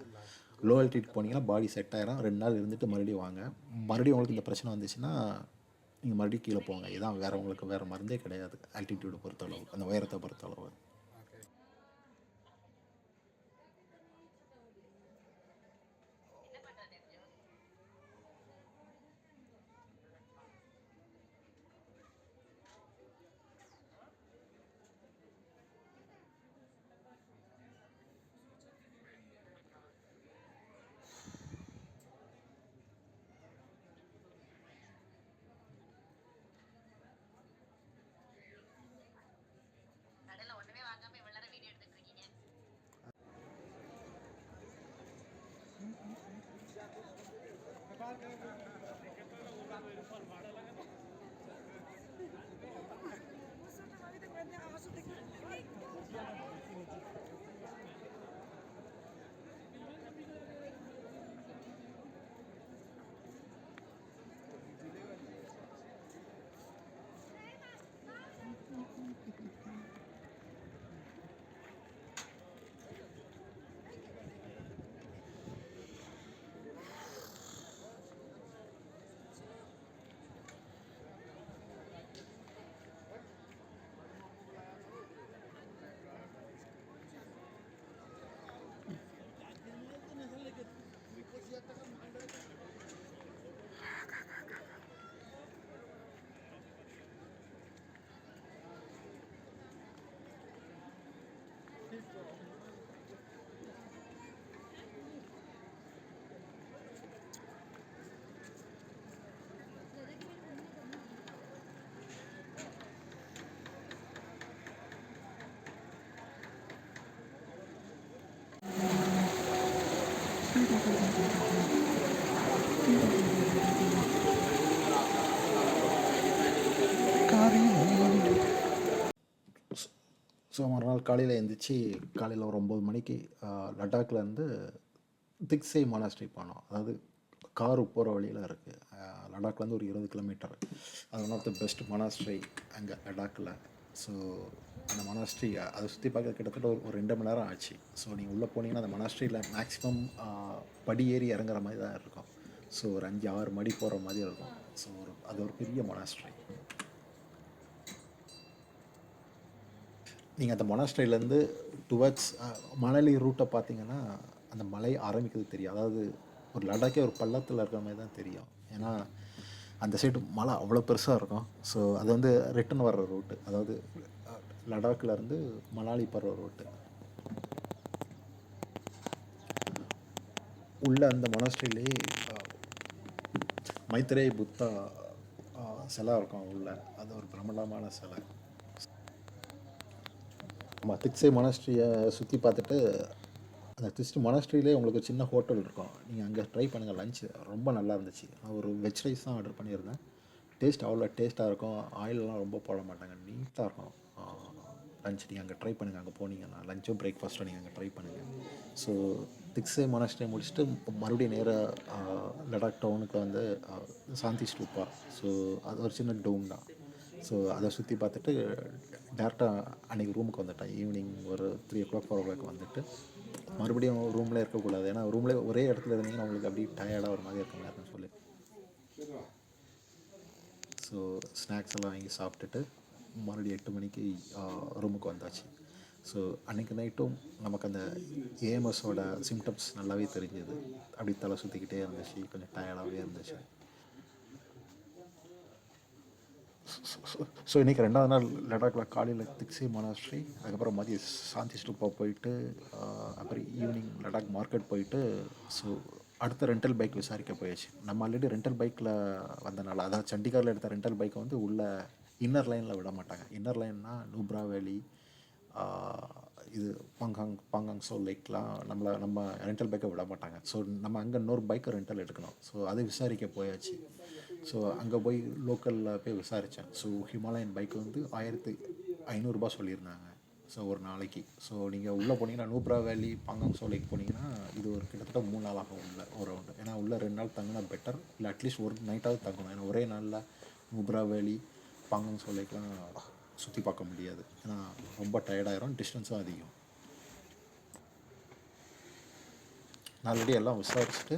லோ ஆல்டிடியூட் போனீங்கன்னா பாடி செட் ஆகிரும், 2 நாள் இருந்துட்டு மறுபடியும் வாங்க. மறுபடியும் உங்களுக்கு இந்த பிரச்சனை வந்துச்சுன்னா நீங்கள் மறுபடியும் கீழே போங்க. இதான் உங்களுக்கு வேறு மருந்தே கிடையாது ஆல்டிடியூடை பொறுத்தளவு, அந்த உயரத்தை பொறுத்தளவு. ஸோ மறுநாள் காலையில் எழுந்திரிச்சி காலையில் ஒரு 9 மணிக்கு லடாக்லேருந்து திக்ஸே மொனாஸ்ட்ரி போனோம். அதாவது கார் போகிற வழியில் இருக்குது. லடாக்லேருந்து ஒரு 20 கிலோமீட்டர். அது one of the best monastery அங்கே லடாக்கில். ஸோ அந்த மொனாஸ்ட்ரி அதை சுற்றி பார்க்க கிட்டத்தட்ட ஒரு 2 மணி நேரம் ஆச்சு. ஸோ நீங்கள் உள்ளே போனீங்கன்னா அந்த மொனாஸ்ட்ரியில் மேக்ஸிமம் படி ஏறி இறங்குற மாதிரி தான் இருக்கும். ஸோ ஒரு 5-6 மடி போகிற மாதிரி இருக்கும். ஸோ அது ஒரு பெரிய மொனாஸ்ட்ரி. நீங்கள் அந்த மொனாஸ்ட்ரியிலேருந்து டுவர்ட்ஸ் மணலி ரூட்டை பார்த்தீங்கன்னா அந்த மலை ஆரம்பிக்கிறது தெரியும். அதாவது ஒரு லடாக்கே ஒரு பள்ளத்தில் இருக்கிற மாதிரி தான் தெரியும். ஏன்னா அந்த சைடு மலை அவ்வளோ பெருசாக இருக்கும். ஸோ அது வந்து ரிட்டன் வர்ற ரூட்டு, அதாவது லடாக்லேருந்து மணாலி போகிற ரூட்டு. உள்ள அந்த மொனாஸ்ட்ரியிலே மைத்ரேய புத்தா சிலை இருக்கும் உள்ள. அது ஒரு பிரம்மாண்டமான சிலை. நம்ம திக்ஸே மொனாஸ்ட்ரியை சுற்றி பார்த்துட்டு அந்த மொனாஸ்ட்ரியிலே உங்களுக்கு சின்ன ஹோட்டல் இருக்கும், நீங்கள் அங்கே ட்ரை பண்ணுங்கள். லஞ்சு ரொம்ப நல்லா இருந்துச்சு. நான் ஒரு வெஜ் ரைஸ் தான் ஆர்டர் பண்ணியிருந்தேன். டேஸ்ட் அவ்வளோ டேஸ்ட்டாக இருக்கும். ஆயிலெலாம் ரொம்ப போட மாட்டாங்க, நீட்டாக இருக்கும் லஞ்ச். நீங்கள் அங்கே ட்ரை பண்ணுங்கள், அங்கே போனீங்கன்னா லஞ்சும் பிரேக்ஃபாஸ்ட்டும் நீங்கள் அங்கே ட்ரை பண்ணுங்கள். ஸோ திக்ஸே மொனாஸ்ட்ரி முடிச்சுட்டு மறுபடியும் நேராக லடாக் டவுனுக்கு வந்து சாந்தி ஸ்தூப்பா. ஸோ அது ஒரு சின்ன டோம் தான். ஸோ அதை சுற்றி பார்த்துட்டு டேரெக்டாக அன்றைக்கி ரூமுக்கு வந்துட்டேன். ஈவினிங் ஒரு 3 o'clock 4 o'clock வந்துட்டு மறுபடியும் ரூமில் இருக்கக்கூடாது. ஏன்னா ரூமில் ஒரே இடத்துல இருந்தீங்கன்னா உங்களுக்கு அப்படி டயர்டாக ஒரு மாதிரி இருக்க மாதிரி சொல்லி ஸோ ஸ்நாக்ஸ் எல்லாம் வாங்கி சாப்பிட்டுட்டு மறுபடியும் 8 மணிக்கு ரூமுக்கு வந்தாச்சு. ஸோ அன்றைக்கி நைட்டும் நமக்கு அந்த ஏஎம்எஸோட சிம்டம்ஸ் நல்லாவே தெரிஞ்சுது. அப்படி தலை சுற்றிக்கிட்டே இருந்துச்சு, கொஞ்சம் டயர்டாகவே இருந்துச்சு. ஸோ இன்றைக்கி 2வது நாள் லடாக்கில் காலையில் திக்ஸே மொனாஸ்ட்ரி, அதுக்கப்புறம் மதியம் சாந்தி ஸ்தூப்பா போயிட்டு அப்புறம் ஈவினிங் லடாக் மார்க்கெட் போயிட்டு ஸோ அடுத்த ரெண்டல் பைக் விசாரிக்க போயாச்சு. நம்ம ஆல்ரெடி ரெண்டல் பைக்கில் வந்தனால, அதாவது சண்டிகரில் எடுத்த ரெண்டல் பைக்கை வந்து உள்ள இன்னர் லைனில் விட மாட்டாங்க. இன்னர் லைன்னா நூப்ரா வேலி, இது பாங்காங் சோ லேக்லாம் நம்ம ரெண்டல் பைக்கை விட மாட்டாங்க. ஸோ நம்ம அங்கே இன்னொரு பைக்கை ரெண்டல் எடுக்கணும். ஸோ அதை விசாரிக்க போயாச்சு. ஸோ அங்கே போய் லோக்கலில் போய் விசாரித்தேன். ஸோ ஹிமாலயன் பைக் வந்து 1500 சொல்லியிருந்தாங்க. ஸோ ஒரு நாளைக்கு. ஸோ நீங்கள் உள்ளே போனீங்கன்னா நூப்ரா வேலி பாங்காங் சோ லேக் போனீங்கன்னா இது ஒரு கிட்டத்தட்ட 3 நாள் ஆகும் உள்ள ஒரு ரவுண்டு. ஏன்னா உள்ள 2 நாள் தங்கினா பெட்டர், இல்லை அட்லீஸ்ட் ஒரு நைட்டாவது தங்கணும். ஏன்னா ஒரே நாளில் நூப்ரா வேலி பாங்காங் சோ லேக்லாம் சுற்றி பார்க்க முடியாது. ஏன்னா ரொம்ப டயர்டாயிரும், டிஸ்டன்ஸும் அதிகம். நான் ஆல்ரெடி எல்லாம் விசாரிச்சுட்டு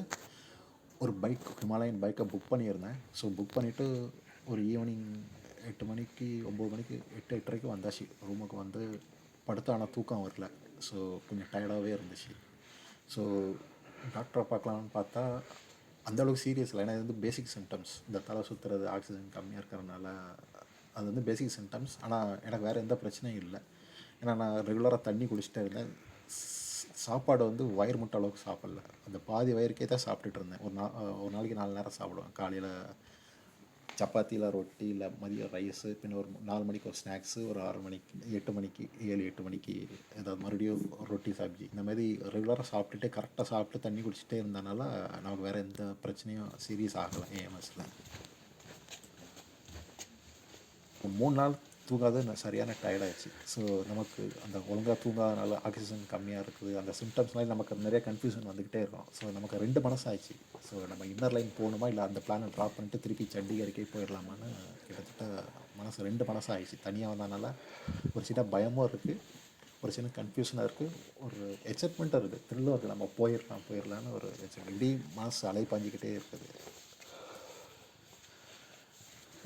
ஒரு பைக் ஹிமாலயன் பைக்கை புக் பண்ணியிருந்தேன். ஸோ புக் பண்ணிவிட்டு ஒரு ஈவினிங் 8 மணிக்கு 9 மணிக்கு 8:30க்கு வந்தாச்சு ரூமுக்கு. வந்து படுத்து, ஆனால் தூக்கம் வரல. ஸோ கொஞ்சம் டயர்டாகவே இருந்துச்சு. ஸோ டாக்டரை பார்க்கலான்னு பார்த்தா அந்தளவுக்கு சீரியஸ் இல்லை. ஏன்னா இது வந்து பேசிக் சிம்டம்ஸ். இந்த தலை சுற்றுறது, ஆக்சிஜன் கம்மியாக இருக்கிறதுனால அது வந்து பேசிக் சிம்டம்ஸ். ஆனால் எனக்கு வேறு எந்த பிரச்சனையும் இல்லை. ஏன்னா நான் ரெகுலராக தண்ணி குடிச்சிட்டே இருந்தேன். சாப்பாடு வந்து வயிறு முட்டை அளவுக்கு சாப்பிடல, அந்த பாதி வயிறுக்கே தான் சாப்பிட்டுட்டு இருந்தேன். ஒரு நாளைக்கு 4 நேரம் சாப்பிடுவேன். காலையில் சப்பாத்தி இல்லை ரொட்டி, இல்லை மதியம் ரைஸு, பின்ன ஒரு 4 மணிக்கு ஒரு ஸ்நாக்ஸு, ஒரு 6 மணிக்கு 8 மணிக்கு 7-8 மணிக்கு ஏதாவது மறுபடியும் ரொட்டி சப்ஜி, இந்த மாதிரி ரெகுலராக சாப்பிட்டுட்டு கரெக்டாக சாப்பிட்டு தண்ணி குடிச்சிட்டே இருந்தனால நமக்கு வேறு எந்த பிரச்சனையும் சீரியஸ் ஆகலை ஏஎம்எஸில். 3 நாள் தூங்காத சரியான டயர்டாகிடுச்சு. ஸோ நமக்கு அந்த ஒழுங்காக தூங்காதனால ஆக்சிஜன் கம்மியாக இருக்குது, அந்த சிம்டம்ஸ்னால நமக்கு நிறைய கன்ஃபியூஷன் வந்துக்கிட்டே இருக்கும். ஸோ நமக்கு 2 மனசு ஆயிடுச்சு. ஸோ நம்ம இன்னர் லைன் போகணுமா, இல்லை அந்த பிளானை ட்ராப் பண்ணிட்டு திருப்பி சண்டிகருக்கே போயிடலாமான்னு கிட்டத்தட்ட மனசு 2 மனசு ஆயிடுச்சு. தனியாக வந்ததுனால ஒரு சின்ன பயமும் இருக்குது, ஒரு சின்ன கன்ஃபியூஷனாக இருக்குது, ஒரு எக்ஸைட்மெண்ட்டாக இருக்குது, த்ரில்லும் இருக்குது. நம்ம போயிடலான்னு ஒரு இப்படி மனசு அலைப்பாஞ்சிக்கிட்டே இருக்குது.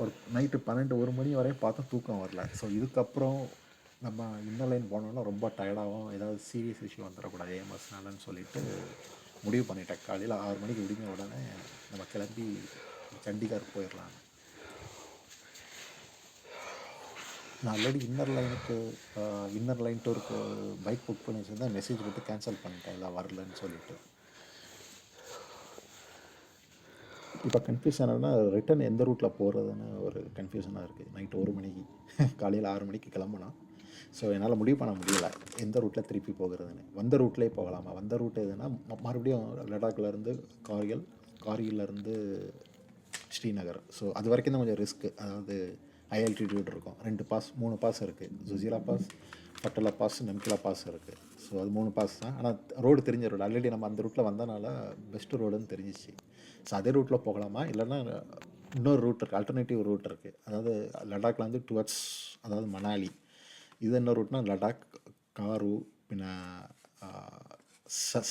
ஒரு நைட்டு 12-1 மணி வரையும் பார்த்தா தூக்கம் வரல. ஸோ இதுக்கப்புறம் நம்ம இன்னர் லைன் போனோன்னா ரொம்ப டயர்டாகவும், ஏதாவது சீரியஸ் இஷ்யூ வந்துடக்கூடாது ஏஎம்எஸ்னாலன்னு சொல்லிட்டு முடிவு பண்ணிட்டேன். காலையில் 6 மணிக்கு விடிஞ்ச உடனே நம்ம கிளம்பி சண்டிகர் போயிடலாம். நான் ஆல்ரெடி இன்னர் லைன் டூருக்கு பைக் புக் பண்ணி வச்சுருந்தேன். மெசேஜ் போட்டு கேன்சல் பண்ணிட்டேன், எல்லாம் வரலன்னு சொல்லிட்டு. இப்போ கன்ஃபியூஷன் என்னன்னா, ரிட்டன் எந்த ரூட்டில் போகிறதுன்னு ஒரு கன்ஃபியூஷனாக இருக்குது. நைட்டு 1 மணிக்கு காலையில் 6 மணிக்கு கிளம்புனா. ஸோ என்னால் முடிவு பண்ண முடியலை எந்த ரூட்டில் திருப்பி போகிறதுன்னு. வந்த ரூட்லேயே போகலாமா? வந்த ரூட் எதுனா மறுபடியும் லடாக்லேருந்து கார்கில்லேருந்து ஸ்ரீநகர். ஸோ அது வரைக்கும் தான் கொஞ்சம் ரிஸ்க்கு. அதாவது ஹை ஆல்டிடியூட் இருக்கும். 3 பாஸ் இருக்குது. ஜுஜிரா பாஸ், பட்டோலா பாஸ், நம்கிலா பாஸ் இருக்குது. ஸோ அது 3 பாஸ் தான். ஆனால் ரோடு தெரிஞ்ச ரோடு, ஆல்ரெடி நம்ம அந்த ரூட்டில் வந்தனால பெஸ்ட்டு ரோடுன்னு தெரிஞ்சிச்சு. ஸோ அதே ரூட்டில் போகலாமா, இல்லைன்னா இன்னொரு ரூட் இருக்குது, அல்டர்னேட்டிவ் ரூட் இருக்குது. அதாவது லடாக்ல வந்து டுவர்ட்ஸ், அதாவது மணாலி. இது என்ன ரூட்னா லடாக், காரு, பின்ன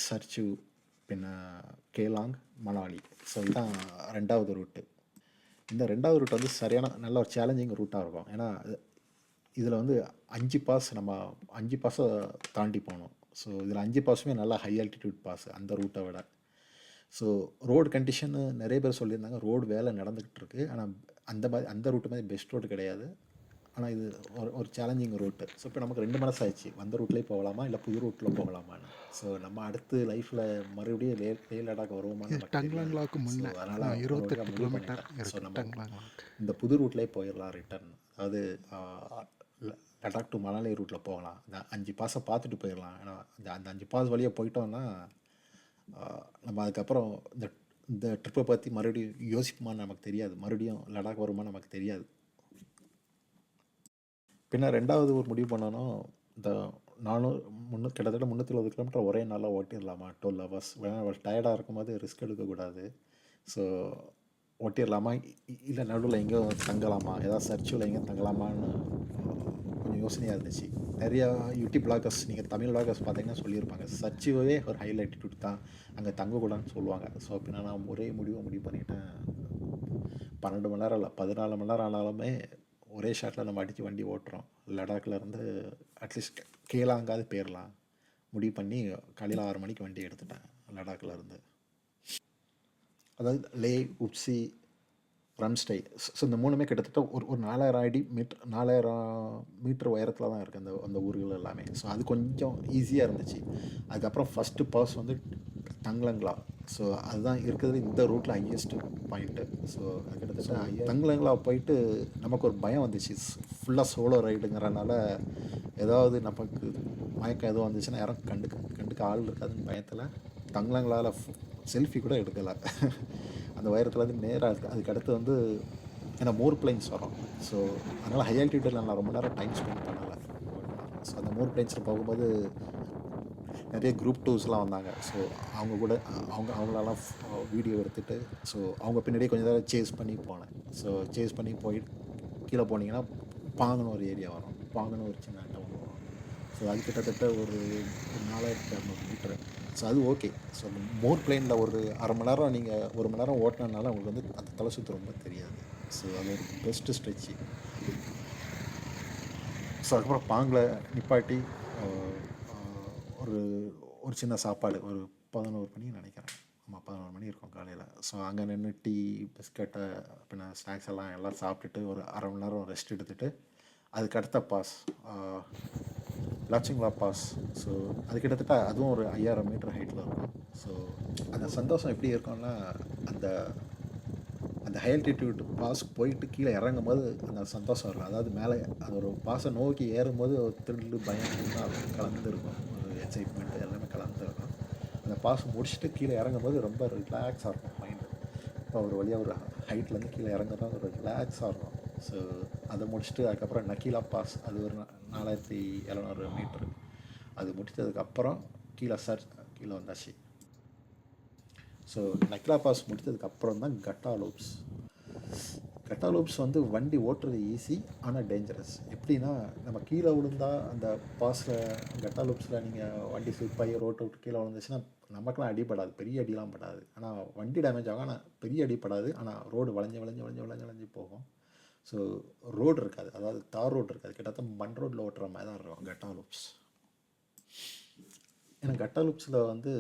சர்ச்சு, பின்ன கேலாங், மணாலி. ஸோ இதுதான் 2வது ரூட்டு. இந்த 2வது ரூட் வந்து நல்ல ஒரு சேலஞ்சிங் ரூட்டாக இருக்கும். ஏன்னா இதில் வந்து 5 பாஸ், நம்ம 5 பாஸை தாண்டி போகணும். ஸோ இதில் 5 பாஸுமே நல்லா ஹை ஆல்டிடியூட் பாஸ் அந்த ரூட்டை விட. ஸோ ரோடு கண்டிஷன்னு நிறைய பேர் சொல்லியிருந்தாங்க. ரோடு வேலை நடந்துக்கிட்டு இருக்குது. ஆனால் அந்த ரூட்டு மாதிரி பெஸ்ட் ரோடு கிடையாது. ஆனால் இது ஒரு சேலஞ்சிங் ரூட்டு. ஸோ இப்போ நமக்கு 2 மனசு ஆயிடுச்சு, வந்த ரூட்லேயே போகலாமா, இல்லை புது ரூட்டில் போகலாமான்னு. ஸோ நம்ம அடுத்து லைஃப்பில் மறுபடியும் லே லடாக் வருவோமான்னு அதனால் 28 கிலோமீட்டர். ஸோ நம்ம இந்த புது ரூட்லேயே போயிடலாம் ரிட்டர்ன். அதாவது லடாக் டு மணாலி ரூட்டில் போகலாம். இந்த 5 பாஸை பார்த்துட்டு போயிடலாம். ஏன்னா அந்த 5 பாஸ் வழியாக போயிட்டோம்னா நம்ம அதுக்கப்புறம் இந்த ட்ரிப்பை பற்றி மறுபடியும் யோசிப்போமான்னு நமக்கு தெரியாது, மறுபடியும் லடாக் வருமானு நமக்கு தெரியாது. பின்ன 2வது ஒரு முடிவு பண்ணணும், இந்த 400 கிட்டத்தட்ட 320 கிலோமீட்டர் ஒரே நாளில் ஓட்டிடலாமா 12 ஹவர்ஸ், வேணா டயர்டாக இருக்கும்போது ரிஸ்க் எடுக்கக்கூடாது. ஸோ ஓட்டிடலாமா, இல்லை நடுவில் எங்கேயும் தங்கலாமா, ஏதாவது சர்ச்சில் எங்கேயும் தங்கலாமான்னு கொஞ்சம் யோசனையாக இருந்துச்சு. நிறையா யூடியூப் பிளாகர்ஸ், நீங்கள் தமிழ் பிளாகர்ஸ் பார்த்தீங்கன்னா சொல்லியிருப்பாங்க, சர்ச்சுவே ஒரு ஹை லைட்டிடியூட் தான், அங்கே தங்கக்கூடாதுன்னு சொல்லுவாங்க. ஸோ அப்படின்னா நான் ஒரே முடிவு பண்ணிட்டேன். 12 மணி நேரம் இல்லை 14 மணி நேரம் ஆனாலுமே ஒரே ஷாட்டில் நம்ம அடித்து வண்டி ஓட்டுறோம். லடாக்லேருந்து அட்லீஸ்ட் கேலாங்காவது போயிடலாம் முடிவு பண்ணி காலையில் 6 மணிக்கு வண்டி எடுத்துட்டேன் லடாக்லேருந்து. அதாவது லே, உப்சி, ரம்ஸ்டை. ஸோ இந்த 3மே கிட்டத்தட்ட ஒரு 4000 மீட்டர் உயரத்தில் தான் இருக்குது அந்த ஊர்கள் எல்லாமே. ஸோ அது கொஞ்சம் ஈஸியாக இருந்துச்சு. அதுக்கப்புறம் ஃபஸ்ட்டு பாஸ் வந்து தங்லங்களா. ஸோ அதுதான் இருக்கிறது இந்த ரூட்டில் ஹையஸ்ட் பாயிண்ட்டு. ஸோ அது கிட்டத்தட்ட தங்லங்களா போயிட்டு நமக்கு ஒரு பயம் வந்துச்சு. ஃபுல்லாக சோலோ ரைடுங்கிறனால ஏதாவது நமக்கு மயக்கம் எதுவும் வந்துச்சுன்னா யாரும் கண்டுக்க ஆள் இருக்காதுன்னு பயத்தில் தங்லங்களால் செல்ஃபி கூட எடுக்கலை. அந்த உயரத்துலேருந்து நேராக இருக்குது. அதுக்கடுத்து வந்து ஏன்னா மோர் பிளைன்ஸ் வரும். ஸோ அதனால் ஹை ஆல்டிடியூடில் நான் ரொம்ப நேரம் டைம் ஸ்பெண்ட் பண்ணலை. ஸோ அந்த மோர் பிளைன்ஸில் போகும்போது நிறைய குரூப் டூர்ஸ்லாம் வந்தாங்க. ஸோ அவங்க கூட அவங்களெல்லாம் வீடியோ எடுத்துகிட்டு, ஸோ அவங்க பின்னாடியே கொஞ்சம் நேரம் சேஸ் பண்ணி போனேன். ஸோ சேஸ் பண்ணி போயிட்டு கீழே போனீங்கன்னா பாங்கன்னு ஒரு ஏரியா வரும். பாங்கன்னு ஒரு சின்ன டவுன் வரும். ஸோ அது கிட்டத்தட்ட ஒரு 4200 மீட்டரு. ஸோ அது ஓகே. ஸோ மோர் பிளேனில் ஒரு அரை மணி நேரம் நீங்கள் 1 மணி நேரம் ஓட்டினால உங்களுக்கு வந்து அந்த தலை சுற்று ரொம்ப தெரியாது. ஸோ அது ஒரு பெஸ்ட்டு ஸ்ட்ரெச்சு. ஸோ அதுக்கப்புறம் பாங்கில் நிப்பாட்டி ஒரு ஒரு சின்ன சாப்பாடு ஒரு 11 மணி நினைக்கிறேன். ஆமாம் 11 மணி இருக்கும் காலையில். ஸோ அங்கே நின்று டீ, பிஸ்கட்டை, பின்ன ஸ்நாக்ஸ் எல்லாம் சாப்பிட்டுட்டு ஒரு அரை மணி நேரம் ரெஸ்ட் எடுத்துகிட்டு அதுக்கு அடுத்த பாஸ் லாச்சிங்லா பாஸ். ஸோ அது கிட்டத்தட்ட அதுவும் ஒரு 5000 மீட்டர் ஹைட்டில் இருக்கும். ஸோ அந்த சந்தோஷம் எப்படி இருக்கும்னா, அந்த அந்த ஹை ஆல்டிடியூட் பாஸ் போயிட்டு கீழே இறங்கும் போது அந்த சந்தோஷம் இருக்கும். அதாவது மேலே அது ஒரு பாஸை நோக்கி ஏறும்போது ஒரு த்ரில்லு, பயம் எல்லாம் கலந்துருக்கும். ஒரு எக்ஸைட்மெண்ட் எல்லாமே கலந்துருக்கும். அந்த பாஸ் முடிச்சுட்டு கீழே இறங்கும்போது ரொம்ப ரிலாக்ஸாக இருக்கும் மைண்டு. இப்போ ஒரு வழியாக ஒரு ஹைட்லேருந்து கீழே இறங்குறதா ஒரு ரிலாக்ஸாக இருக்கும். ஸோ அதை முடிச்சுட்டு அதுக்கப்புறம் நக்கீலா பாஸ், அது ஒரு 4700 மீட்ரு. அது முடித்ததுக்கப்புறம் கீழே வந்தாச்சு. ஸோ நக்கிலா பாஸ் முடித்ததுக்கப்புறம் தான் கட்டா லூப்ஸ் வந்து வண்டி ஓட்டுறது ஈஸி, ஆனால் டேஞ்சரஸ். எப்படின்னா நம்ம கீழே விழுந்தா அந்த பாஸில் கட்டா லூப்ஸில் நீங்கள் வண்டி ஸ்லிப் ஆகி ரோட்டை விட்டு கீழே விழுந்துச்சுன்னா நமக்குலாம் அடிப்படாது, பெரிய அடிலாம் படாது. ஆனால் வண்டி டேமேஜ் ஆகும், ஆனால் பெரிய அடிப்படாது. ஆனால் ரோடு வளைஞ்சு போகும். ஸோ ரோடு இருக்காது, அதாவது தார் ரோடு இருக்காது. கிட்டத்தட்ட மண் ரோட்டில் ஓட்டுற மாதிரி தான் இருக்கும் கட்டா லூப்ஸ். ஏன்னா கட்டா லூப்ஸில் வந்து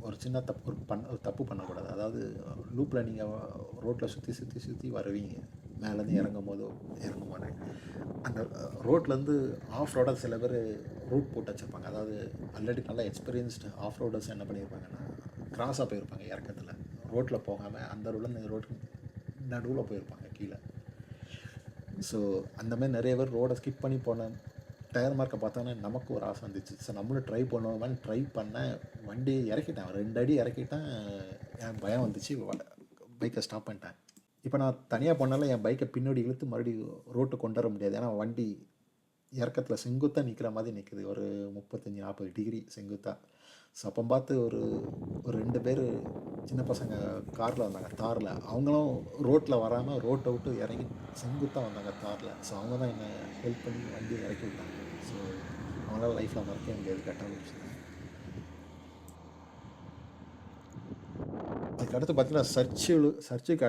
ஒரு சின்ன தப்பு பண்ணக்கூடாது. அதாவது லூப்பில் நீங்கள் ரோட்டில் சுற்றி வருவீங்க. மேலேருந்து இறங்கும் போது அந்த ரோட்லேருந்து ஆஃப் ரோடாக சில பேர் ரூட் போட்டு வச்சுருப்பாங்க. அதாவது ஆல்ரெடி நல்லா எக்ஸ்பீரியன்ஸ்டு ஆஃப் ரோடர்ஸ் என்ன பண்ணியிருப்பாங்கன்னா, கிராஸாக போயிருப்பாங்க இறக்கத்தில். ரோட்டில் போகாமல் அந்த ரோட்லேருந்து இந்த ரோட்டுக்கு நடுவில் போயிருப்பாங்க கீழே. ஸோ அந்த மாதிரி நிறைய பேர் ரோடை ஸ்கிப் பண்ணி போன டயர் மார்க்கை பார்த்தோன்னே நமக்கு ஒரு ஆசை வந்துச்சு. ஸோ நம்மளும் ட்ரை பண்ணுவோமான்னு ட்ரை பண்ணேன். வண்டி இறக்கிட்டேன், 2 அடி இறக்கிட்டேன். எனக்கு பயம் வந்துச்சு, பைக்கை ஸ்டாப் பண்ணிட்டேன். இப்போ நான் தனியாக போனாலும் என் பைக்கை பின்னாடி இழுத்து மறுபடியும் ரோட்டு கொண்டு வர முடியாது. ஏன்னா வண்டி இறக்கத்தில் செங்குத்தாக நிற்கிற மாதிரி நிற்குது, ஒரு 35-40 டிகிரி செங்குத்தாக. ஸோ அப்போ பார்த்து ஒரு 2 பேர் சின்ன பசங்க காரில் வந்தாங்க, தாரில். அவங்களும் ரோட்டில் வராமல் ரோட்டை விட்டு இறங்கி செங்குத்தாக வந்தாங்க தாரில். ஸோ அவங்க தான் என்னை ஹெல்ப் பண்ணி வண்டியை இறக்கி விட்டாங்க. ஸோ அவங்களால லைஃப்பில் மறக்க முடியாது கட்டா லூப்ஸ். அதுக்கு அடுத்து பார்த்திங்கன்னா சர்ச்சுக்கு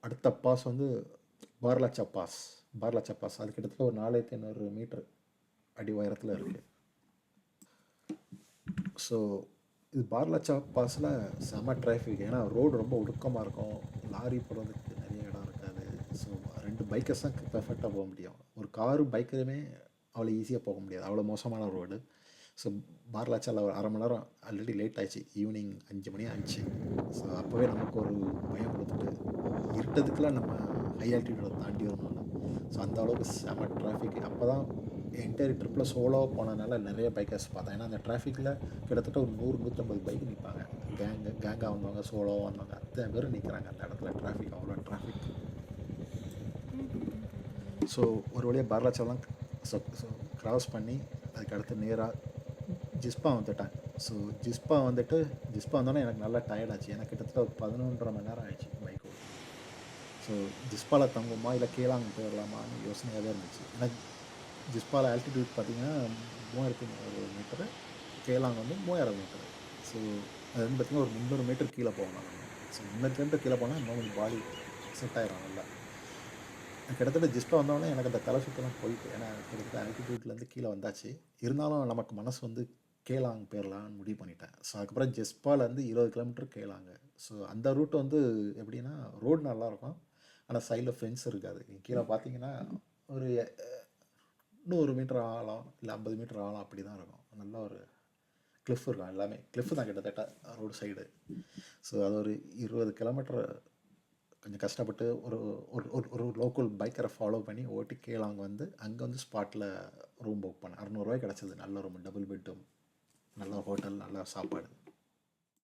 அடுத்த பாஸ் வந்து பார்லாச்சா பாஸ். அது கிட்டத்தட்ட ஒரு 4500 மீட்டர் அடி உயரத்தில் இருக்குது. ஸோ இது பார்லாச்சா பாஸில் செம டிராஃபிக். ஏன்னா ரோடு ரொம்ப ஒடுக்கமாக இருக்கும், லாரி போகிறதுக்கு நிறைய இடம் இருக்காது. ஸோ 2 பைக்கர்ஸ் தான் பெர்ஃபெக்டாக போக முடியும். ஒரு காரும் பைக்கருமே அவ்வளோ ஈஸியாக போக முடியாது, அவ்வளோ மோசமான ரோடு. ஸோ பார்லாச்சாவில் ஒரு அரை மணி நேரம் ஆல்ரெடி லேட் ஆச்சு, ஈவினிங் 5 மணி ஆச்சு. ஸோ அப்போவே நமக்கு ஒரு பயம் கொடுத்துட்டு, இருட்டதுக்கெலாம் நம்ம ஹை ஆல்டிடியூடை தாண்டி வரணும். ஸோ அந்த அளவுக்கு செம டிராஃபிக். அப்போ தான் என்டையர் ட்ரிப்பில் சோலோவாக போனதுனால நிறைய பைக்கர்ஸ் பார்த்தேன். ஏன்னா அந்த டிராஃபிக்கில் கிட்டத்தட்ட ஒரு 100-150 பைக் நிற்பாங்க. கேங்காக வந்தவங்க, சோலோவாக வந்தவங்க, அத்தனை பேர் நிற்கிறாங்க அந்த இடத்துல. டிராஃபிக் அவ்வளோ டிராஃபிக். ஸோ ஒரு வழியாக பார்லாச்சாலாம் கிராஸ் பண்ணி அதுக்கு அடுத்து நேராக ஜிஸ்பா வந்துட்டேன். ஸோ ஜிஸ்பா வந்தோடனே எனக்கு நல்லா டயர்ட் ஆச்சு. எனக்கு கிட்டத்தட்ட ஒரு 11.5 மணி நேரம் ஆயிடுச்சு பைக் ஓட்ட. ஸோ ஜிஸ்பாவில் தங்குமா இல்லை கேலாங் போயிடலாமான்னு யோசனையாக தான் இருந்துச்சு. ஏன்னா ஜிஸ்பாவில் ஆல்டிடியூட் பார்த்தீங்கன்னா 3000 மீட்டரு, கேலாங் வந்து 3000 மீட்டரு. ஸோ அது வந்து பார்த்திங்கன்னா ஒரு 300 மீட்டர் கீழே போகணும் நம்ம. ஸோ 300 மீட்டர் கீழே போனால் இன்னும் கொஞ்சம் பாடி செட் ஆயிரும் நல்லா. கிட்டத்தட்ட ஜிஸ்பா வந்தோடனே எனக்கு அந்த தலை சுத்தலாம் போயிட்டு, ஏன்னா கிட்டத்தட்ட ஆல்டிடியூட்லேருந்து கீழே வந்தாச்சு. இருந்தாலும் நமக்கு மனசு வந்து கேலாங் போயிடலான்னு முடிவு பண்ணிட்டேன். ஸோ அதுக்கப்புறம் ஜிஸ்பாலேருந்து 20 கிலோமீட்டர் கேலாங்க. ஸோ அந்த ரூட் வந்து எப்படின்னா ரோடு நல்லாயிருக்கும், ஆனால் சைடில் ஃபென்ஸ் இருக்காது. நீங்கள் கீழே பார்த்தீங்கன்னா ஒரு 100 மீட்டர் ஆழம் இல்லை 50 மீட்டர் ஆழம் அப்படி தான் இருக்கும். நல்ல ஒரு கிளிஃப் இருக்கும், எல்லாமே கிளிஃப் தான் கிட்டத்தட்ட ரோடு சைடு. ஸோ அது ஒரு 20 கிலோமீட்டர் கொஞ்சம் கஷ்டப்பட்டு ஒரு ஒரு ஒரு ஒரு லோக்கல் பைக்கரை ஃபாலோ பண்ணி ஓட்டி கேலாங் வந்து அங்கே வந்து ஸ்பாட்டில் ரூம் புக் பண்ணேன். 600 ரூபாய் கிடச்சிது. நல்ல ரூம், டபுள் பெட்ரூம், நல்ல ஹோட்டல், நல்ல சாப்பாடு.